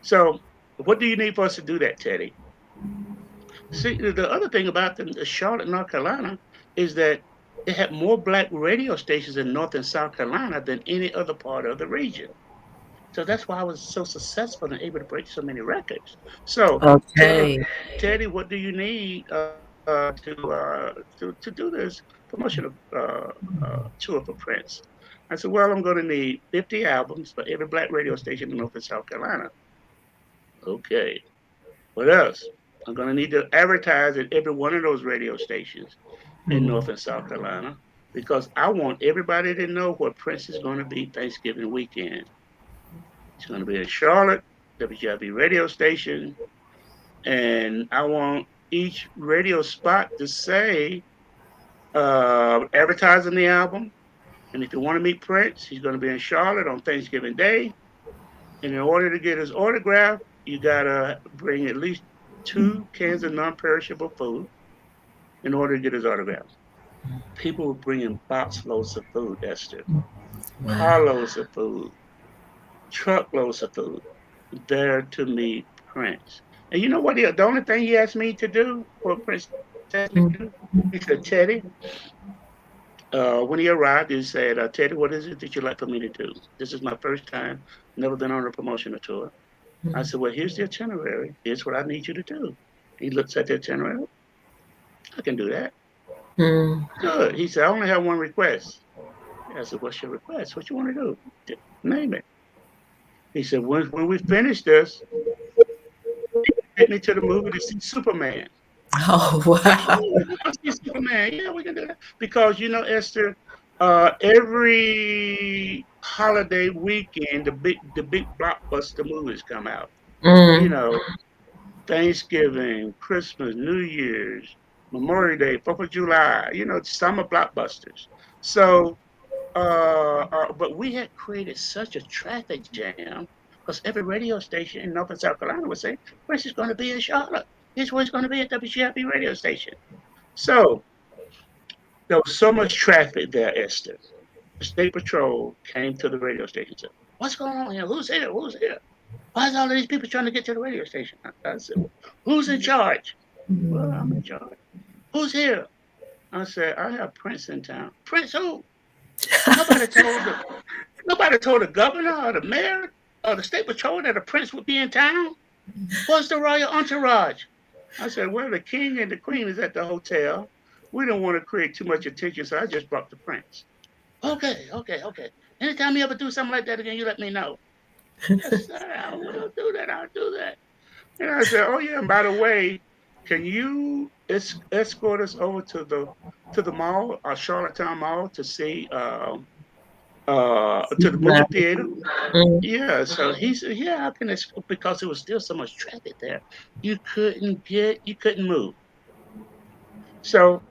So, what do you need for us to do that, Teddy? See, the other thing about the Charlotte, North Carolina, is that it had more black radio stations in North and South Carolina than any other part of the region. So that's why I was so successful and able to break so many records. So, Teddy, Okay. Teddy, what do you need to do this promotional tour for Prince? I said, well, I'm going to need 50 albums for every black radio station in North and South Carolina. Okay. What else? I'm going to need to advertise at every one of those radio stations in North and South Carolina because I want everybody to know where Prince is going to be Thanksgiving weekend. He's going to be in Charlotte, WGIB radio station, and I want each radio spot to say advertising the album. And if you want to meet Prince, he's going to be in Charlotte on Thanksgiving Day. And in order to get his autograph, you got to bring at least 2 cans of non-perishable food. in order to get his autograph. People were bringing box loads of food, Esther, carloads of food, truckloads of food, there to meet Prince. And you know what? The only thing he asked me to do for Prince asked me to do, he said, Teddy, when he arrived, he said, Teddy, what is it that you'd like for me to do? This is my first time, never been on a promotional tour. I said, well, here's the itinerary. Here's what I need you to do. He looks at the itinerary. I can do that. Good. He said, I only have one request. I said, what's your request? What you want to do? Name it. He said, when we finish this, take me to the movie to see Superman. Oh, wow. See Superman. Yeah, we can do that. Because, you know, Esther, every holiday weekend, the big blockbuster movies come out. You know, Thanksgiving, Christmas, New Year's, Memorial Day, 4th of July, you know, summer blockbusters. So, but we had created such a traffic jam because every radio station in North and South Carolina was saying, Prince is going to be in Charlotte. Here's where it's going to be at WCIP radio station. So there was so much traffic there, Esther. The State Patrol came to the radio station and said, what's going on here? Who's here? Who's here? Why is all of these people trying to get to the radio station? I said, who's in charge? Well, I'm in charge. Who's here? I said, I have Prince in town. Prince who? Nobody told the governor or the mayor or the State Patrol that a Prince would be in town. What's the royal entourage? I said, well, the king and the queen is at the hotel. We don't want to create too much attention, so I just brought the Prince. Okay. Anytime you ever do something like that again, you let me know. Yes, sir, I'll do that. And I said, oh yeah, and by the way, can you escort us over to the mall, Charlottetown Mall, to see to the movie theater? Yeah. So he said, yeah, I can escort, because there was still so much traffic there. You couldn't move. So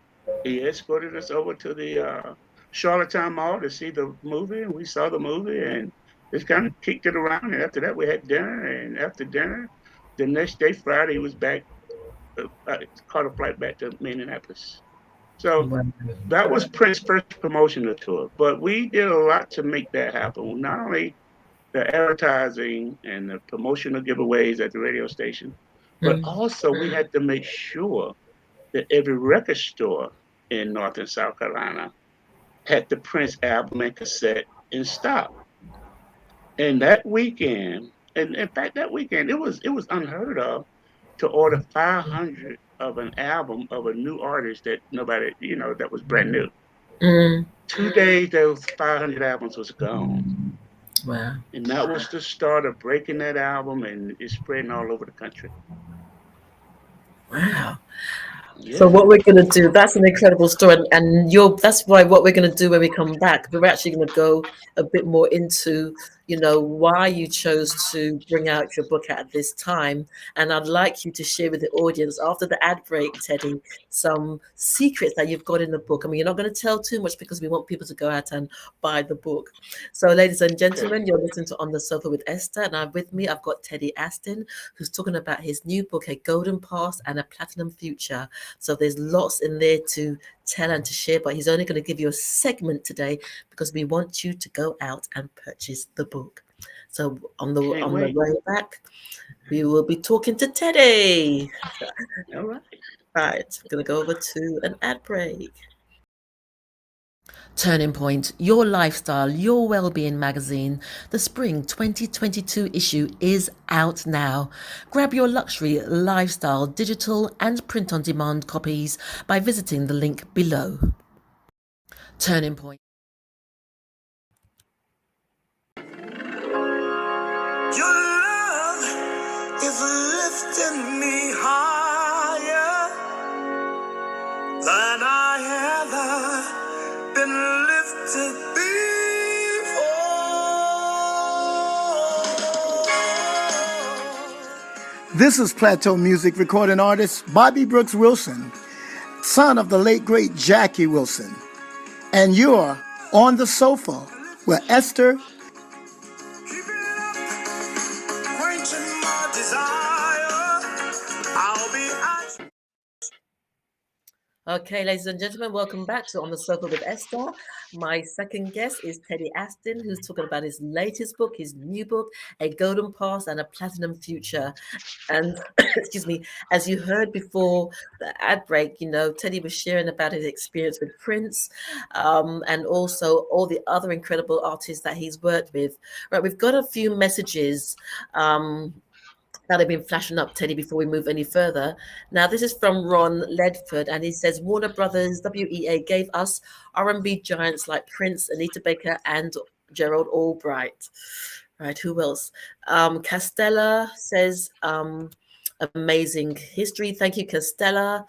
he escorted us over to the Charlottetown Mall to see the movie, and we saw the movie and just kind of kicked it around. And after that, we had dinner, and after dinner, the next day, Friday, he was back. Caught a flight back to Minneapolis. So that was Prince's first promotional tour. But we did a lot to make that happen. Not only the advertising and the promotional giveaways at the radio station, but also we had to make sure that every record store in North and South Carolina had the Prince album and cassette in stock. And that weekend, and in fact, that weekend, it was unheard of to order 500 of an album of a new artist that nobody, that was brand new. 2 days, those 500 albums was gone. Wow. And that was the start of breaking that album, and it's spreading all over the country. Wow. Yeah. So what we're going to do, that's an incredible story. And that's why what we're going to do when we come back, we're actually going to go a bit more into, why you chose to bring out your book at this time. And I'd like you to share with the audience after the ad break, Teddy, some secrets that you've got in the book. I mean, you're not going to tell too much because we want people to go out and buy the book. So ladies and gentlemen, you're listening to On the Sofa with Esther. And with me, I've got Teddy Astin, who's talking about his new book, A Golden Past and a Platinum Future. So there's lots in there to tell and to share, but he's only going to give you a segment today because we want you to go out and purchase the book. So on the way back, we will be talking to Teddy. All right. Right. I'm going to go over to an ad break. Turning Point, your lifestyle, your well-being magazine. The spring 2022 issue is out now. Grab your luxury lifestyle digital and print-on-demand copies by visiting the link below. Turning Point. Your love is lifting me higher than I ever been lifted before. This is Plateau Music recording artist Bobby Brooks Wilson, son of the late great Jackie Wilson. And you're on the sofa with Esther. Okay, ladies and gentlemen, welcome back to On the Sofa with Esther. My second guest is Teddy Aston, who's talking about his latest book, his new book, A Golden Past and a Platinum Future. And excuse me, as you heard before the ad break, Teddy was sharing about his experience with Prince, and also all the other incredible artists that he's worked with. Right, we've got a few messages. That have been flashing up, Teddy, before we move any further. Now, this is from Ron Ledford, and he says, Warner Brothers, WEA, gave us R&B giants like Prince, Anita Baker, and Gerald Albright. Right, who else? Castella says, amazing history. Thank you, Castella.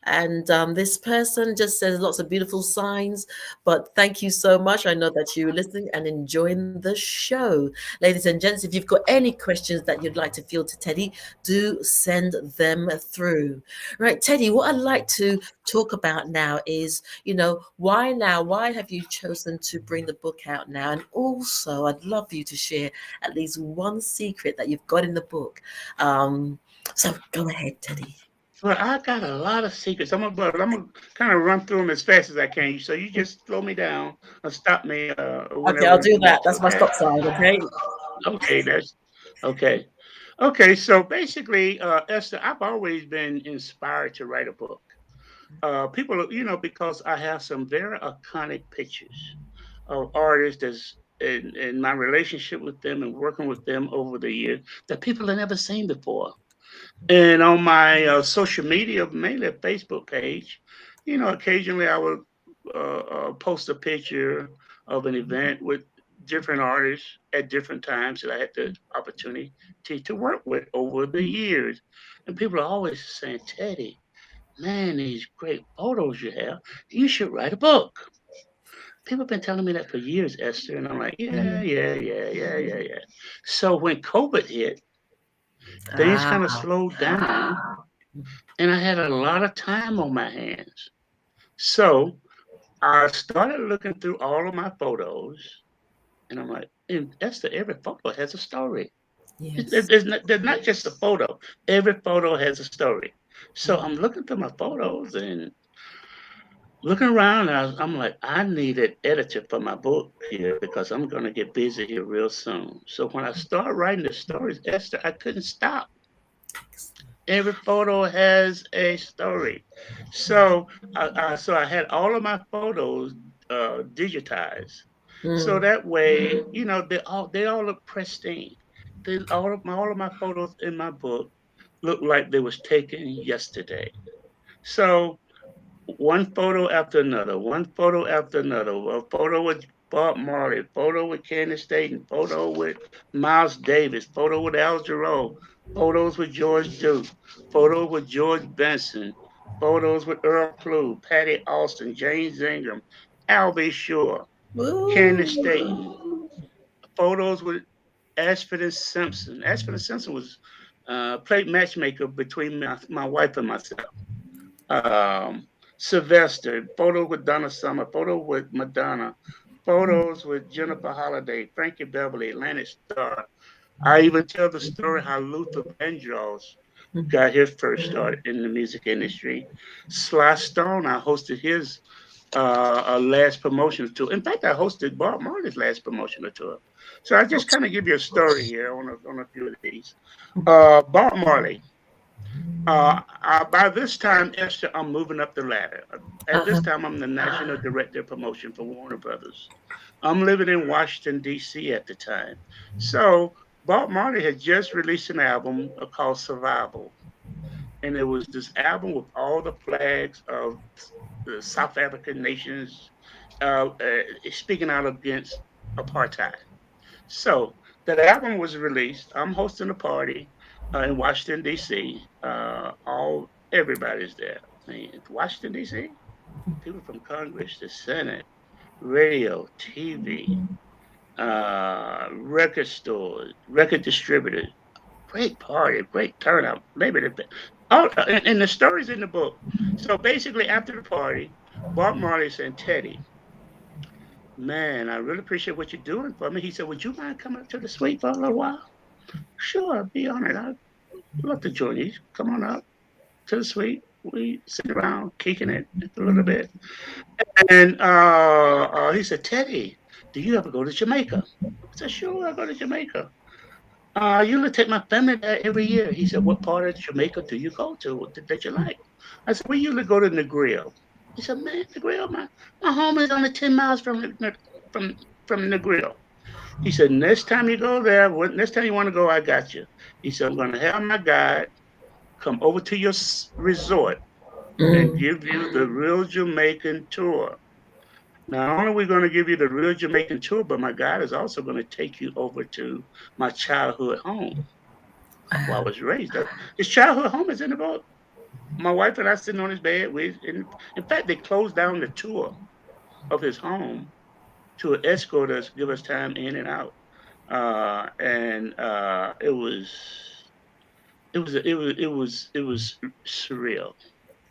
And this person just says lots of beautiful signs, but thank you so much. I know that you're listening and enjoying the show. Ladies and gents, if you've got any questions that you'd like to field to Teddy, do send them through. Right, Teddy, what I'd like to talk about now is, why now? Why have you chosen to bring the book out now? And also, I'd love for you to share at least one secret that you've got in the book. So go ahead, Teddy. Well, I got a lot of secrets. I'm gonna kind of run through them as fast as I can. So you just slow me down or stop me whenever. Okay, I'll do you that. want to, That's my okay? stop sign. Okay. Okay, that's okay. Okay, so basically, Esther, I've always been inspired to write a book. People, because I have some very iconic pictures of artists that's in my relationship with them and working with them over the years that people have never seen before. And on my social media, mainly a Facebook page, occasionally I would post a picture of an event with different artists at different times that I had the opportunity to work with over the years. And people are always saying, Teddy, man, these great photos you have, you should write a book. People have been telling me that for years, Esther. And I'm like, yeah. So when COVID hit, things kind of slowed down and I had a lot of time on my hands. So I started looking through all of my photos, and I'm like, and Esther, every photo has a story. Yes. There's not just a photo. Every photo has a story. So I'm looking through my photos and looking around, and I'm like, I need an editor for my book here because I'm going to get busy here real soon. So when I started writing the stories, Esther, I couldn't stop. Every photo has a story. So I had all of my photos digitized. So that way, they all look pristine. All of my photos in my book look like they was taken yesterday. So one photo after another, one photo after another, a photo with Bob Marley, photo with Candace Staten, photo with Miles Davis, photo with Al Jarreau, photos with George Duke, photo with George Benson, photos with Earl Klugh, Patty Austin, James Ingram, Albie Shore, Candace Staten, photos with Ashford and Simpson. Ashford and Simpson was played matchmaker between my wife and myself. Um, Sylvester, photos with Donna Summer, photo with Madonna, photos with Jennifer Holliday, Frankie Beverly, Atlantic Starr. I even tell the story how Luther Vandross got his first start in the music industry. Sly Stone, I hosted his last promotional tour. In fact, I hosted Bob Marley's last promotional tour. So I just kind of give you a story here on a few of these. Bob Marley. By this time, Esther, I'm moving up the ladder. At this time, I'm the national director of promotion for Warner Brothers. I'm living in Washington, D.C. at the time. So Bob Marley had just released an album called Survival. And it was this album with all the flags of the South African nations speaking out against apartheid. So that album was released. I'm hosting a party in Washington D.C. Everybody's there. I mean, Washington D.C. People from Congress, the Senate, radio, TV, record stores, record distributors. Great party, great turnout. Maybe and the stories in the book. So basically, after the party, Bob Marley said, Teddy, man, I really appreciate what you're doing for me. He said, would you mind coming up to the suite for a little while? Sure, I'd be honored. I'd love to join you. Come on up to the suite. we sit around kicking it a little bit. And he said, Teddy, do you ever go to Jamaica? I said, sure, I go to Jamaica. I usually take my family there every year. He said, what part of Jamaica do you go to that you like? I said, we usually go to Negril. He said, man, Negril, my home is only 10 miles from from Negril. He said, next time you go there, next time you want to go, I got you. He said, I'm going to have my guide come over to your resort and give you the real Jamaican tour. Not only are we going to give you the real Jamaican tour, but my guide is also going to take you over to my childhood home where I was raised. His childhood home is in the boat. My wife and I sitting on his bed. In fact, they closed down the tour of his home to escort us, give us time in and out. It was surreal.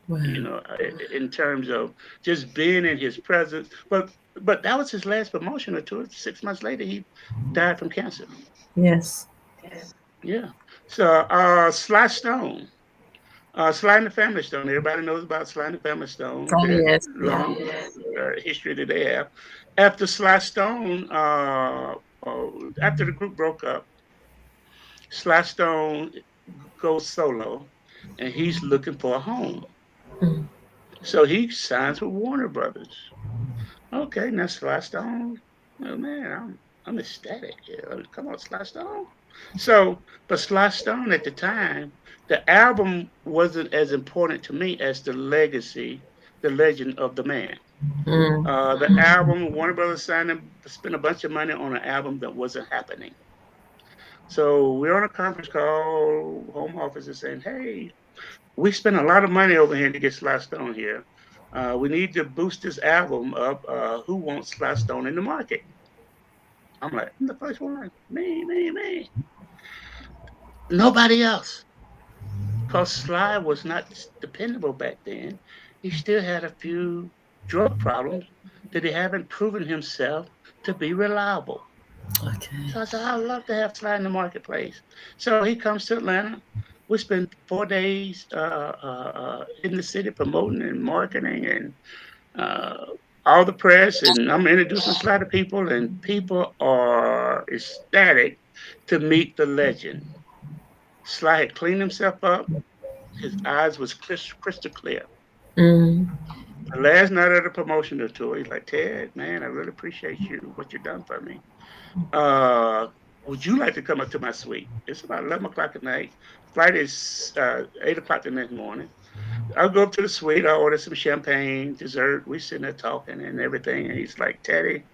Wow. You know, in terms of just being in his presence. But that was his last promotional tour. 6 months later, he died from cancer. Yes. Yeah. So Sly Stone, Sly and the Family Stone. Everybody knows about Sly and the Family Stone. Oh, Their yes. long history that they have. After Sly Stone, after the group broke up, Sly Stone goes solo, and he's looking for a home. So he signs with Warner Brothers. Okay, now Sly Stone. Oh man, I'm ecstatic. Yeah, come on, Sly Stone. So, but Sly Stone at the time, the album wasn't as important to me as the legacy, the legend of the man. The album, Warner Brothers signed him, spent a bunch of money on an album that wasn't happening. So we're on a conference call, home office is saying, hey, we spent a lot of money over here to get Sly Stone here. We need to boost this album up. Who wants Sly Stone in the market? I'm like, I'm the first one. Me. Nobody else. Because Sly was not dependable back then. He still had a few drug problems that he haven't proven himself to be reliable. Okay. So I said, I'd love to have Sly in the marketplace. So he comes to Atlanta. We spend 4 days in the city promoting and marketing and all the press. And I'm introducing Sly to people, and people are ecstatic to meet the legend. Sly had cleaned himself up. His eyes was crystal clear. The last night of the promotional tour, he's like, Ted, man, I really appreciate you, what you've done for me. Would you like to come up to my suite? It's about 11 o'clock at night. Flight is 8 o'clock the next morning. I'll go up to the suite. I'll order some champagne, dessert. We sitting there talking and everything. And he's like, Teddy,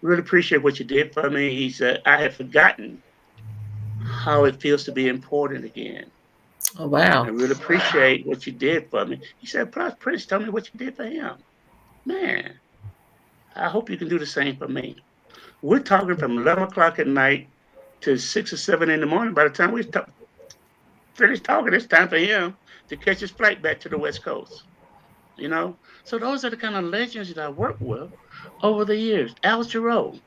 really appreciate what you did for me. He said, I had forgotten how it feels to be important again. Oh, wow. I really appreciate what you did for me. He said, plus Prince, tell me what you did for him. Man, I hope you can do the same for me. We're talking from 11 o'clock at night to 6 or 7 in the morning. By the time we finish talking, it's time for him to catch his flight back to the West Coast. You know? So those are the kind of legends that I worked with over the years. Al Jarreau.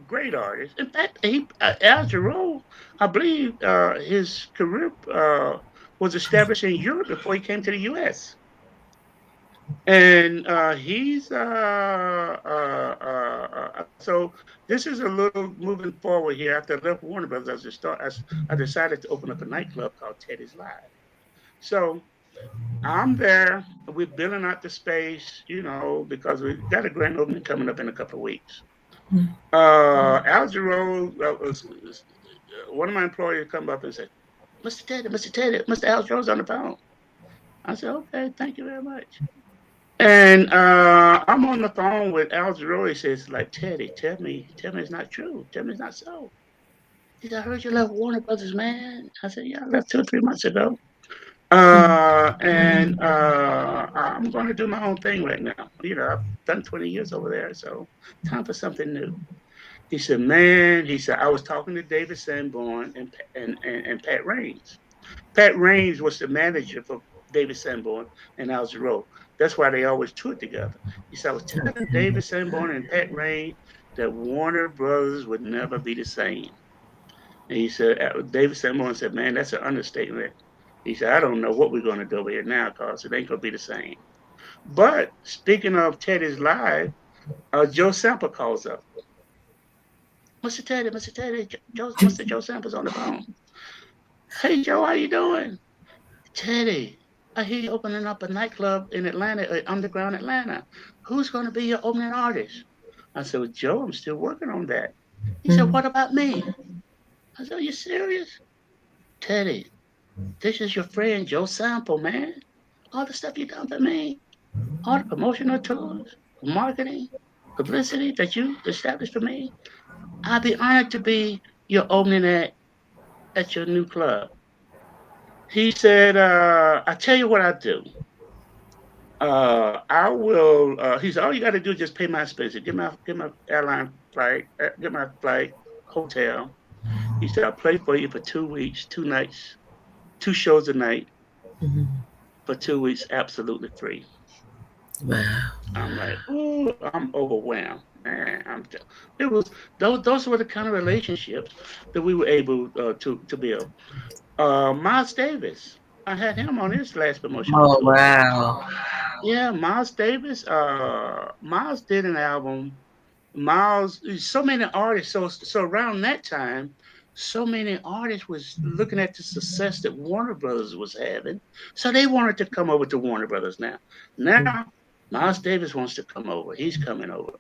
Great artist. In fact, Al Jarreau, I believe his career was established in Europe before he came to the U.S. And he's so this is a little moving forward here. After I left Warner Brothers, I decided to open up a nightclub called Teddy's Live. So I'm there. We're building out the space, you know, because we got a grand opening coming up in a couple of weeks. Al Jarreau, one of my employees come up and said, Mr. Teddy, Mr. Al Jarreau's on the phone. I said, okay, thank you very much. And I'm on the phone with Al Jarreau. He says, like, Teddy, tell me it's not true. Tell me it's not so. He said, I heard you left Warner Brothers, man. I said, yeah, I left 2 or 3 months ago. And I'm going to do my own thing right now. You know, I've done 20 years over there, so time for something new. He said, man, I was talking to David Sanborn and Pat Raines. Pat Raines was the manager for David Sanborn and Al Jarreau. That's why they always toured together. He said, I was telling David Sanborn and Pat Raines that Warner Brothers would never be the same. And he said, David Sanborn said, man, that's an understatement. He said, I don't know what we're going to do over here now because it ain't going to be the same. But speaking of Teddy's live, Joe Sample calls up. Mr. Teddy, Mr. Joe Sample's on the phone. Hey, Joe, how you doing? Teddy, I hear you opening up a nightclub in Atlanta, underground Atlanta. Who's going to be your opening artist? I said, well, Joe, I'm still working on that. He said, what about me? I said, are you serious? Teddy, this is your friend Joe Sample, man. All the stuff you done for me, all the promotional tools, marketing, publicity that you established for me. I'd be honored to be your opening act at your new club. He said, I tell you what I do. I will. He said, all you got to do is just pay my expenses. Get my airline flight, get my flight, hotel. He said, I'll play for you for 2 weeks, 2 nights, 2 shows a night for 2 weeks, absolutely free. Wow. I'm like, ooh, I'm overwhelmed, man. It was those were the kind of relationships that we were able to build. Miles Davis, I had him on his last promotional Oh, tour. wow. Yeah, Miles Davis. Miles did an album. Miles, so many artists. So around that time, so many artists was looking at the success that Warner Brothers was having. So they wanted to come over to Warner Brothers now. Now, Miles Davis wants to come over. He's coming over.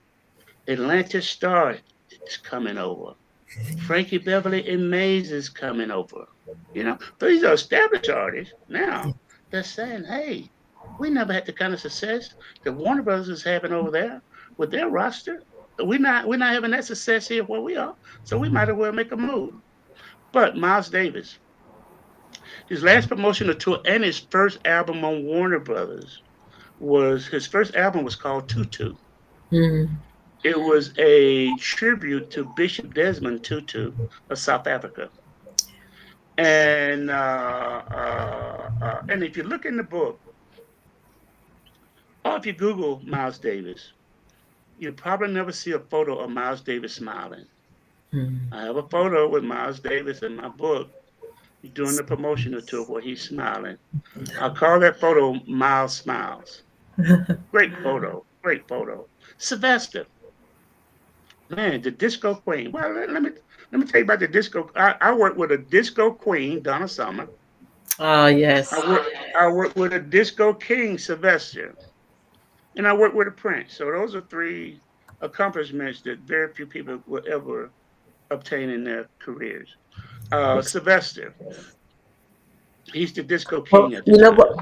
Atlantis Star is coming over. Frankie Beverly and Mays is coming over. You know, these are established artists now. They're saying, hey, we never had the kind of success that Warner Brothers is having over there with their roster. We're not having that success here where we are, so we might as well make a move. But Miles Davis, his last promotional tour and his first album on Warner Brothers his first album was called Tutu. It was a tribute to Bishop Desmond Tutu of South Africa. And if you look in the book, or if you Google Miles Davis, you'll probably never see a photo of Miles Davis smiling. I have a photo with Miles Davis in my book during the promotional tour where he's smiling. I call that photo Miles Smiles. Great photo. Sylvester, man, the disco queen. Well, let me tell you about the disco. I worked with a disco queen, Donna Summer. Oh, yes. I worked with a disco king, Sylvester. And I worked with a prince. So those are 3 accomplishments that very few people will ever obtain in their careers. Sylvester, he's the disco king. Well, you know what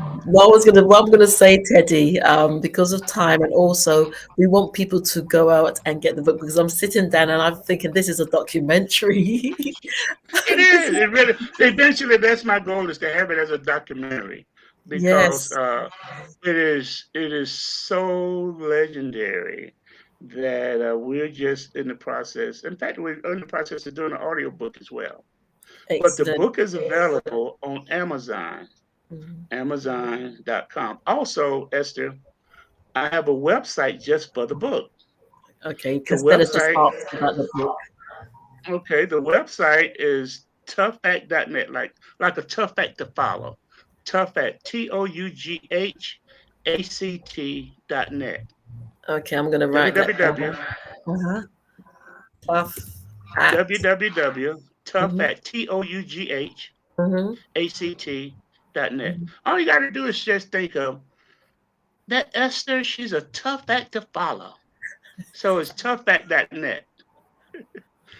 I'm gonna say, Teddy, because of time, and also we want people to go out and get the book, because I'm sitting down and I'm thinking this is a documentary. It is. It really. Eventually, that's my goal, is to have it as a documentary, because Yes. it is so legendary that we're just in the process. In fact, we're in the process of doing an audio book as well. But the Excellent. book is available on Amazon, Amazon.com. Also, Esther, I have a website just for the book. Okay, The because Stella's just website, asked about the book. okay, the website is toughact.net, like a tough act to follow. Tough act, TOUGHACT.net. Okay, I'm gonna write that down. www. Tough Act. www.toughact, TOUGHACT.net. All you got to do is just think of that Esther, she's a tough act to follow. So it's toughact.net.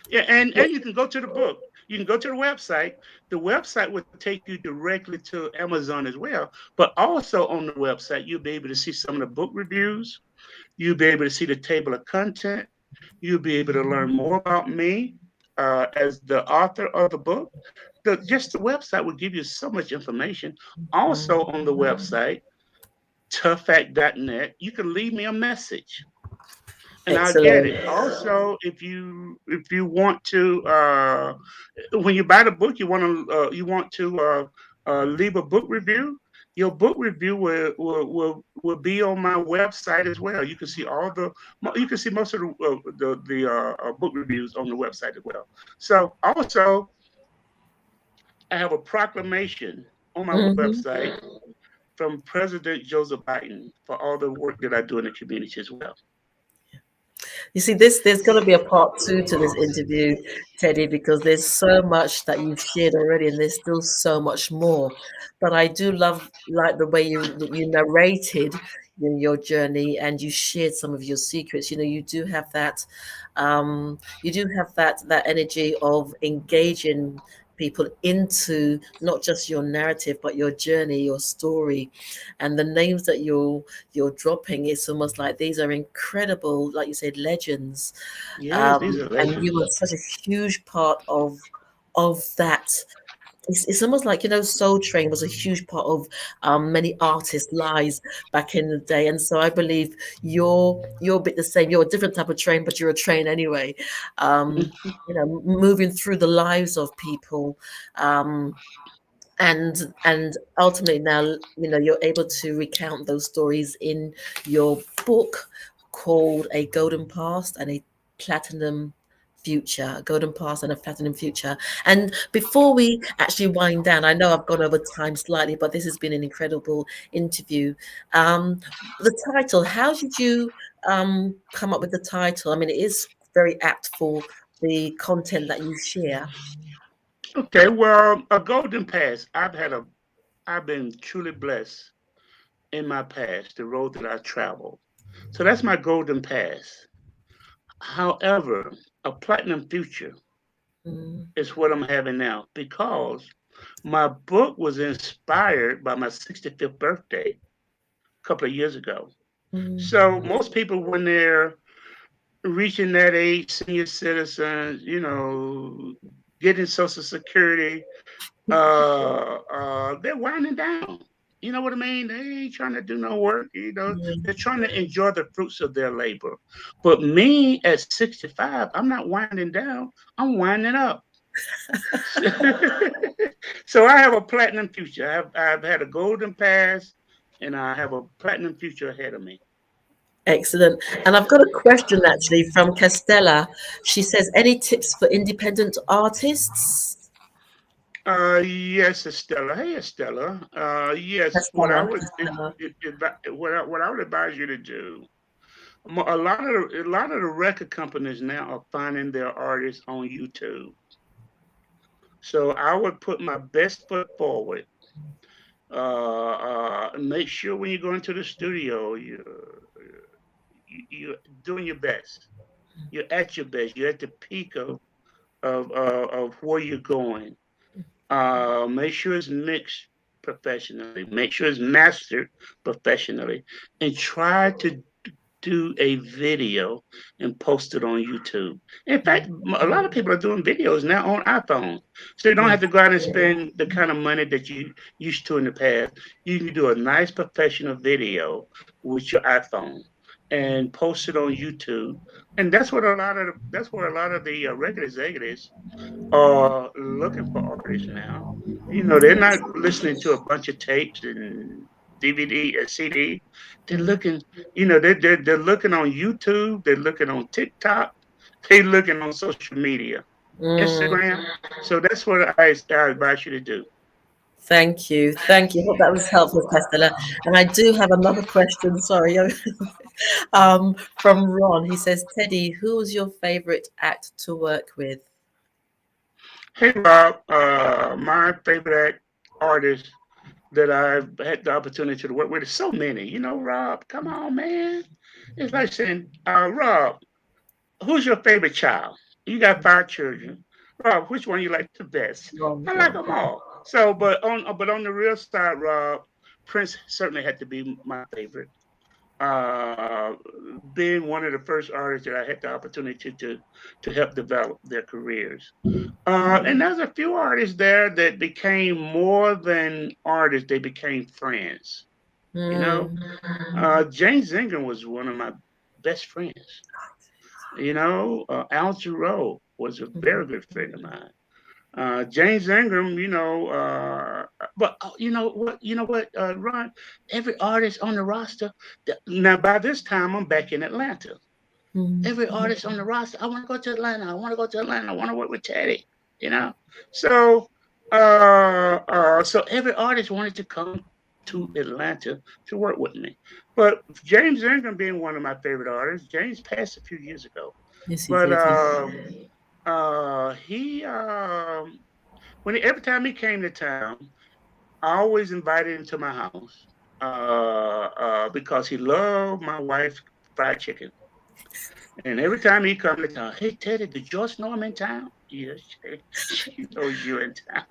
Yeah, and you can go to the book. You can go to the website. The website will take you directly to Amazon as well. But also on the website, you'll be able to see some of the book reviews. You'll be able to see the table of content. You'll be able to learn more about me as the author of the book. Just the website will give you so much information. Also on the website, toughact.net, you can leave me a message and I'll get it. Also, if you want to, when you buy the book, you want to leave a book review. Your book review will be on my website as well. You can see you can see most of the book reviews on the website as well. So also, I have a proclamation on my Mhm. website from President Joseph Biden for all the work that I do in the community as well. You see, there's going to be a part two to this interview, Teddy, because there's so much that you've shared already, and there's still so much more. But I do love like the way you narrated your journey and you shared some of your secrets. You know, you do have that energy of engaging people into not just your narrative but your journey, your story, and the names that you're dropping. It's almost like these are incredible, like you said, legends. Yes, these are And you were legends. such a huge part of that. It's almost like, Soul Train was a huge part of many artists' lives back in the day, and so I believe you're a bit the same. You're a different type of train, but you're a train anyway. Moving through the lives of people, um, and ultimately now you're able to recount those stories in your book called A Golden Past and a Platinum Future. A golden past and a platinum future. And before we actually wind down, I know I've gone over time slightly, but this has been an incredible interview. um the title, how did you come up with the title? I mean, it is very apt for the content that you share. Okay, well, a golden past. I've been truly blessed in my past, the road that I traveled. So that's my golden past. However, a platinum future Mm, is what I'm having now because my book was inspired by my 65th birthday a couple of years ago. mm, So most people, when they're reaching that age, senior citizens, getting Social Security, they're winding down. You know what I mean? They ain't trying to do no work. They're mm. trying to enjoy the fruits of their labor. But me at 65, I'm not winding down. I'm winding up. So I have a platinum future. I've had a golden past, and I have a platinum future ahead of me. Excellent. And I've got a question actually from Castella. She says, any tips for independent artists? Yes, Estella. Hey, Estella. Yes, what I Castella, would Castella. what I would advise you to do. A lot of the record companies now are finding their artists on YouTube. So I would put my best foot forward. Make sure when you go into the studio, you're doing your best. You're at your best. You're at the peak of where you're going. Make sure it's mixed professionally. Make sure it's mastered professionally, and try to do a video and post it on YouTube. In fact, a lot of people are doing videos now on iPhone, so you don't have to Yes. go out and spend the kind of money that you used to in the past. You can do a nice professional video with your iPhone and post it on YouTube, and that's where a lot of the record executives are looking for artists now. They're not listening to a bunch of tapes and DVD and CD. They're looking, they're looking on YouTube. They're looking on TikTok. They're looking on social media, Mm, Instagram. So that's what I advise you to do. thank you. Thank you. Hope that was helpful, Castella. And I do have another question. Sorry. From Ron. He says, Teddy, who was your favorite act to work with? Hey, Rob, my favorite artist that I've had the opportunity to work with is so many. Rob, come on, man. It's like saying, Rob, who's your favorite child? You got 5 children. Rob, which one you like the best? Ron, I like Ron. them all. So, but on the real side, Rob, Prince certainly had to be my favorite. Uh, Being one of the first artists that I had the opportunity to help develop their careers. And there's a few artists there that became more than artists; they became friends. You know, Mm, James Ingram was one of my best friends. Al Jarreau was a very good friend of mine. James Ingram, but Ron? Every artist on the roster. Now, by this time, I'm back in Atlanta. mm, Every artist on the roster, I want to go to Atlanta. I want to go to Atlanta. I want to work with Teddy. You know, so So every artist wanted to come to Atlanta to work with me. But James Ingram being one of my favorite artists, James passed a few years ago. Yes, he But did. Yeah. he every time he came to town, I always invited him to my house because he loved my wife's fried chicken. And every time he come to town, hey Teddy, did Joyce know I'm in town? Yes, she knows you're in town.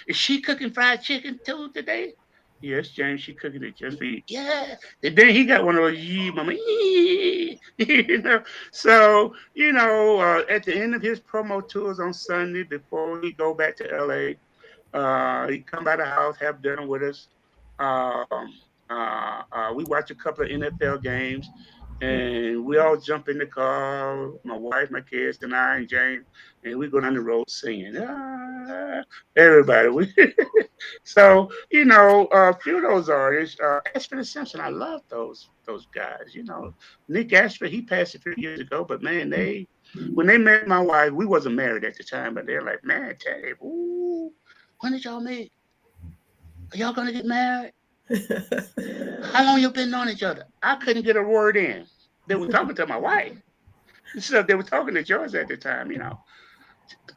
Is she cooking fried chicken too today? Yes, James, she cooking it just for you. Yeah. And then he got one of those yee mama yee, you know. So, at the end of his promo tours on Sunday before he go back to LA, he come by the house, have dinner with us. Um, we watch a couple of NFL games, and we all jump in the car. My wife, my kids, and I, and James, and we go down the road singing. Everybody, so a few of those artists. Ashford and Simpson, I love those guys. Nick Ashford, he passed a few years ago, but man, when they met my wife, we wasn't married at the time, but they're like, man, Teddy, ooh, when did y'all meet? Are y'all gonna get married? How long you been knowing each other? I couldn't get a word in. They were talking to my wife. So they were talking to George at the time,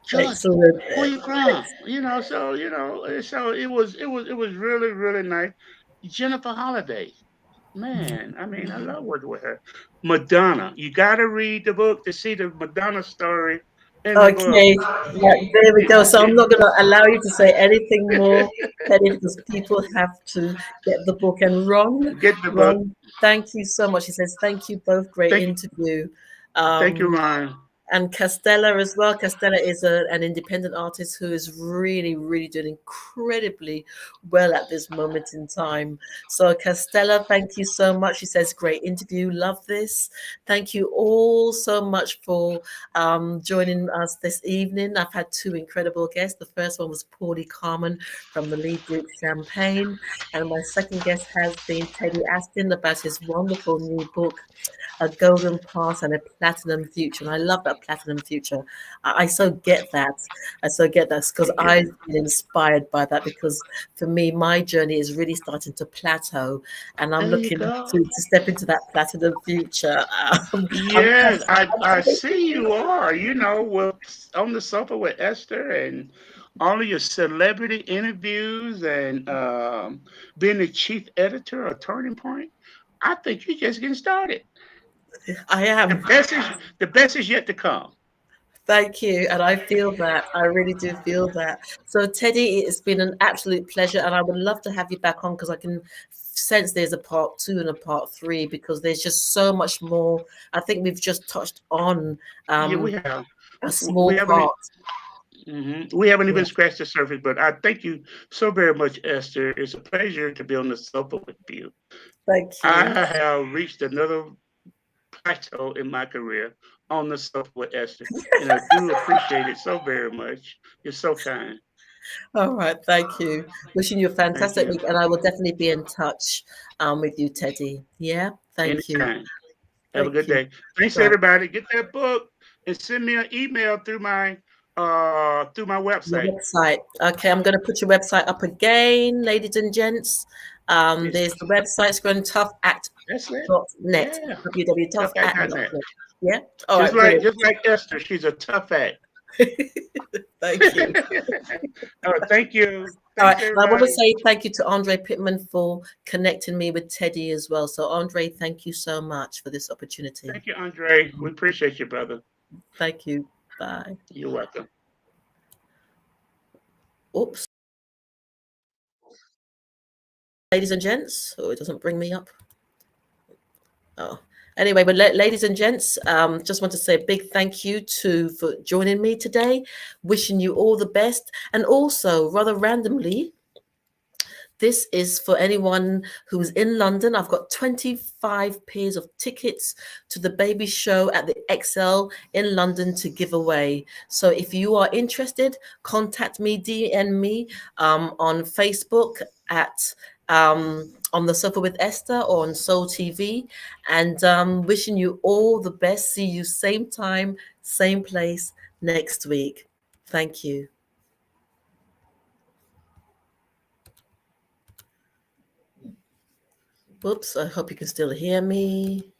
George, Excellent. where you from? So it was really, really nice. Jennifer Holliday. Man, I mean, I love working with her. Madonna. You gotta read the book to see the Madonna story in the book. Okay, yeah, there we go. So I'm not going to allow you to say anything more, Teddy, because people have to get the book. And Get the book. Ron, thank you so much. He says, thank you both. Great Thank interview. thank you, Um, Ryan. and Castella as well. Castella is an independent artist who is really, really doing incredibly well at this moment in time. So, Castella, thank you so much. She says, great interview. Love this. Thank you all so much for joining us this evening. I've had two incredible guests. The first one was Pauli Carman from the lead group Champaign. And my second guest has been Teddy Astin about his wonderful new book, A Golden Past and a Platinum Future. And I love that platinum future. I so get that. I so get that because Thank you. I've been inspired by that, because for me, my journey is really starting to plateau, and I'm There you looking go. to step into that platinum future. I'm Yes, I see you are. On the sofa with Esther and all of your celebrity interviews and being the chief editor of Turning Point. I think you're just getting started. I The am. best is the best is yet to come. Thank you. And I feel that. I really do feel that. So, Teddy, it's been an absolute pleasure. And I would love to have you back on, because I can sense there's a part two and a part three, because there's just so much more. I think we've just touched on Yeah, we um, have. a We small haven't. part. We haven't Yeah. even scratched the surface, but I thank you so very much, Esther. It's a pleasure to be on the sofa with you. Thank I you. have reached another plateau in my career on the sofa with Esther, and I do appreciate it so very much. You're so kind. All right. Thank you. Wishing you a Thank fantastic you. week. And I will definitely be in touch with you, Teddy. Yeah. Thank you. Anytime. Have a Thank good you. day. Thanks Right. everybody. Get that book and send me an email through my Your website. website. Okay, I'm going to put your website up again, ladies and gents. It's There's the website, that's it. scruntough.net, Yeah. Toughfact.net. www.toughact.net. Yeah. All Just right, like brilliant. just like Esther, she's a tough act. Thank you. All right, thank you. All right. Thanks And I want to everybody. say thank you to Andre Pittman for connecting me with Teddy as well. So, Andre, thank you so much for this opportunity. Thank you, Andre. We appreciate you, brother. Thank you. Bye. You're welcome. Oops. Ladies and gents. Oh, it doesn't bring me up. Oh, anyway, but ladies and gents, just want to say a big thank you for joining me today. Wishing you all the best, and also rather randomly, this is for anyone who's in London. I've got 25 pairs of tickets to the baby show at the XL in London to give away. So if you are interested, contact me, DM me on Facebook at on the sofa with Esther or on Soul TV, and wishing you all the best. See you same time, same place next week. Thank you. Whoops, I hope you can still hear me.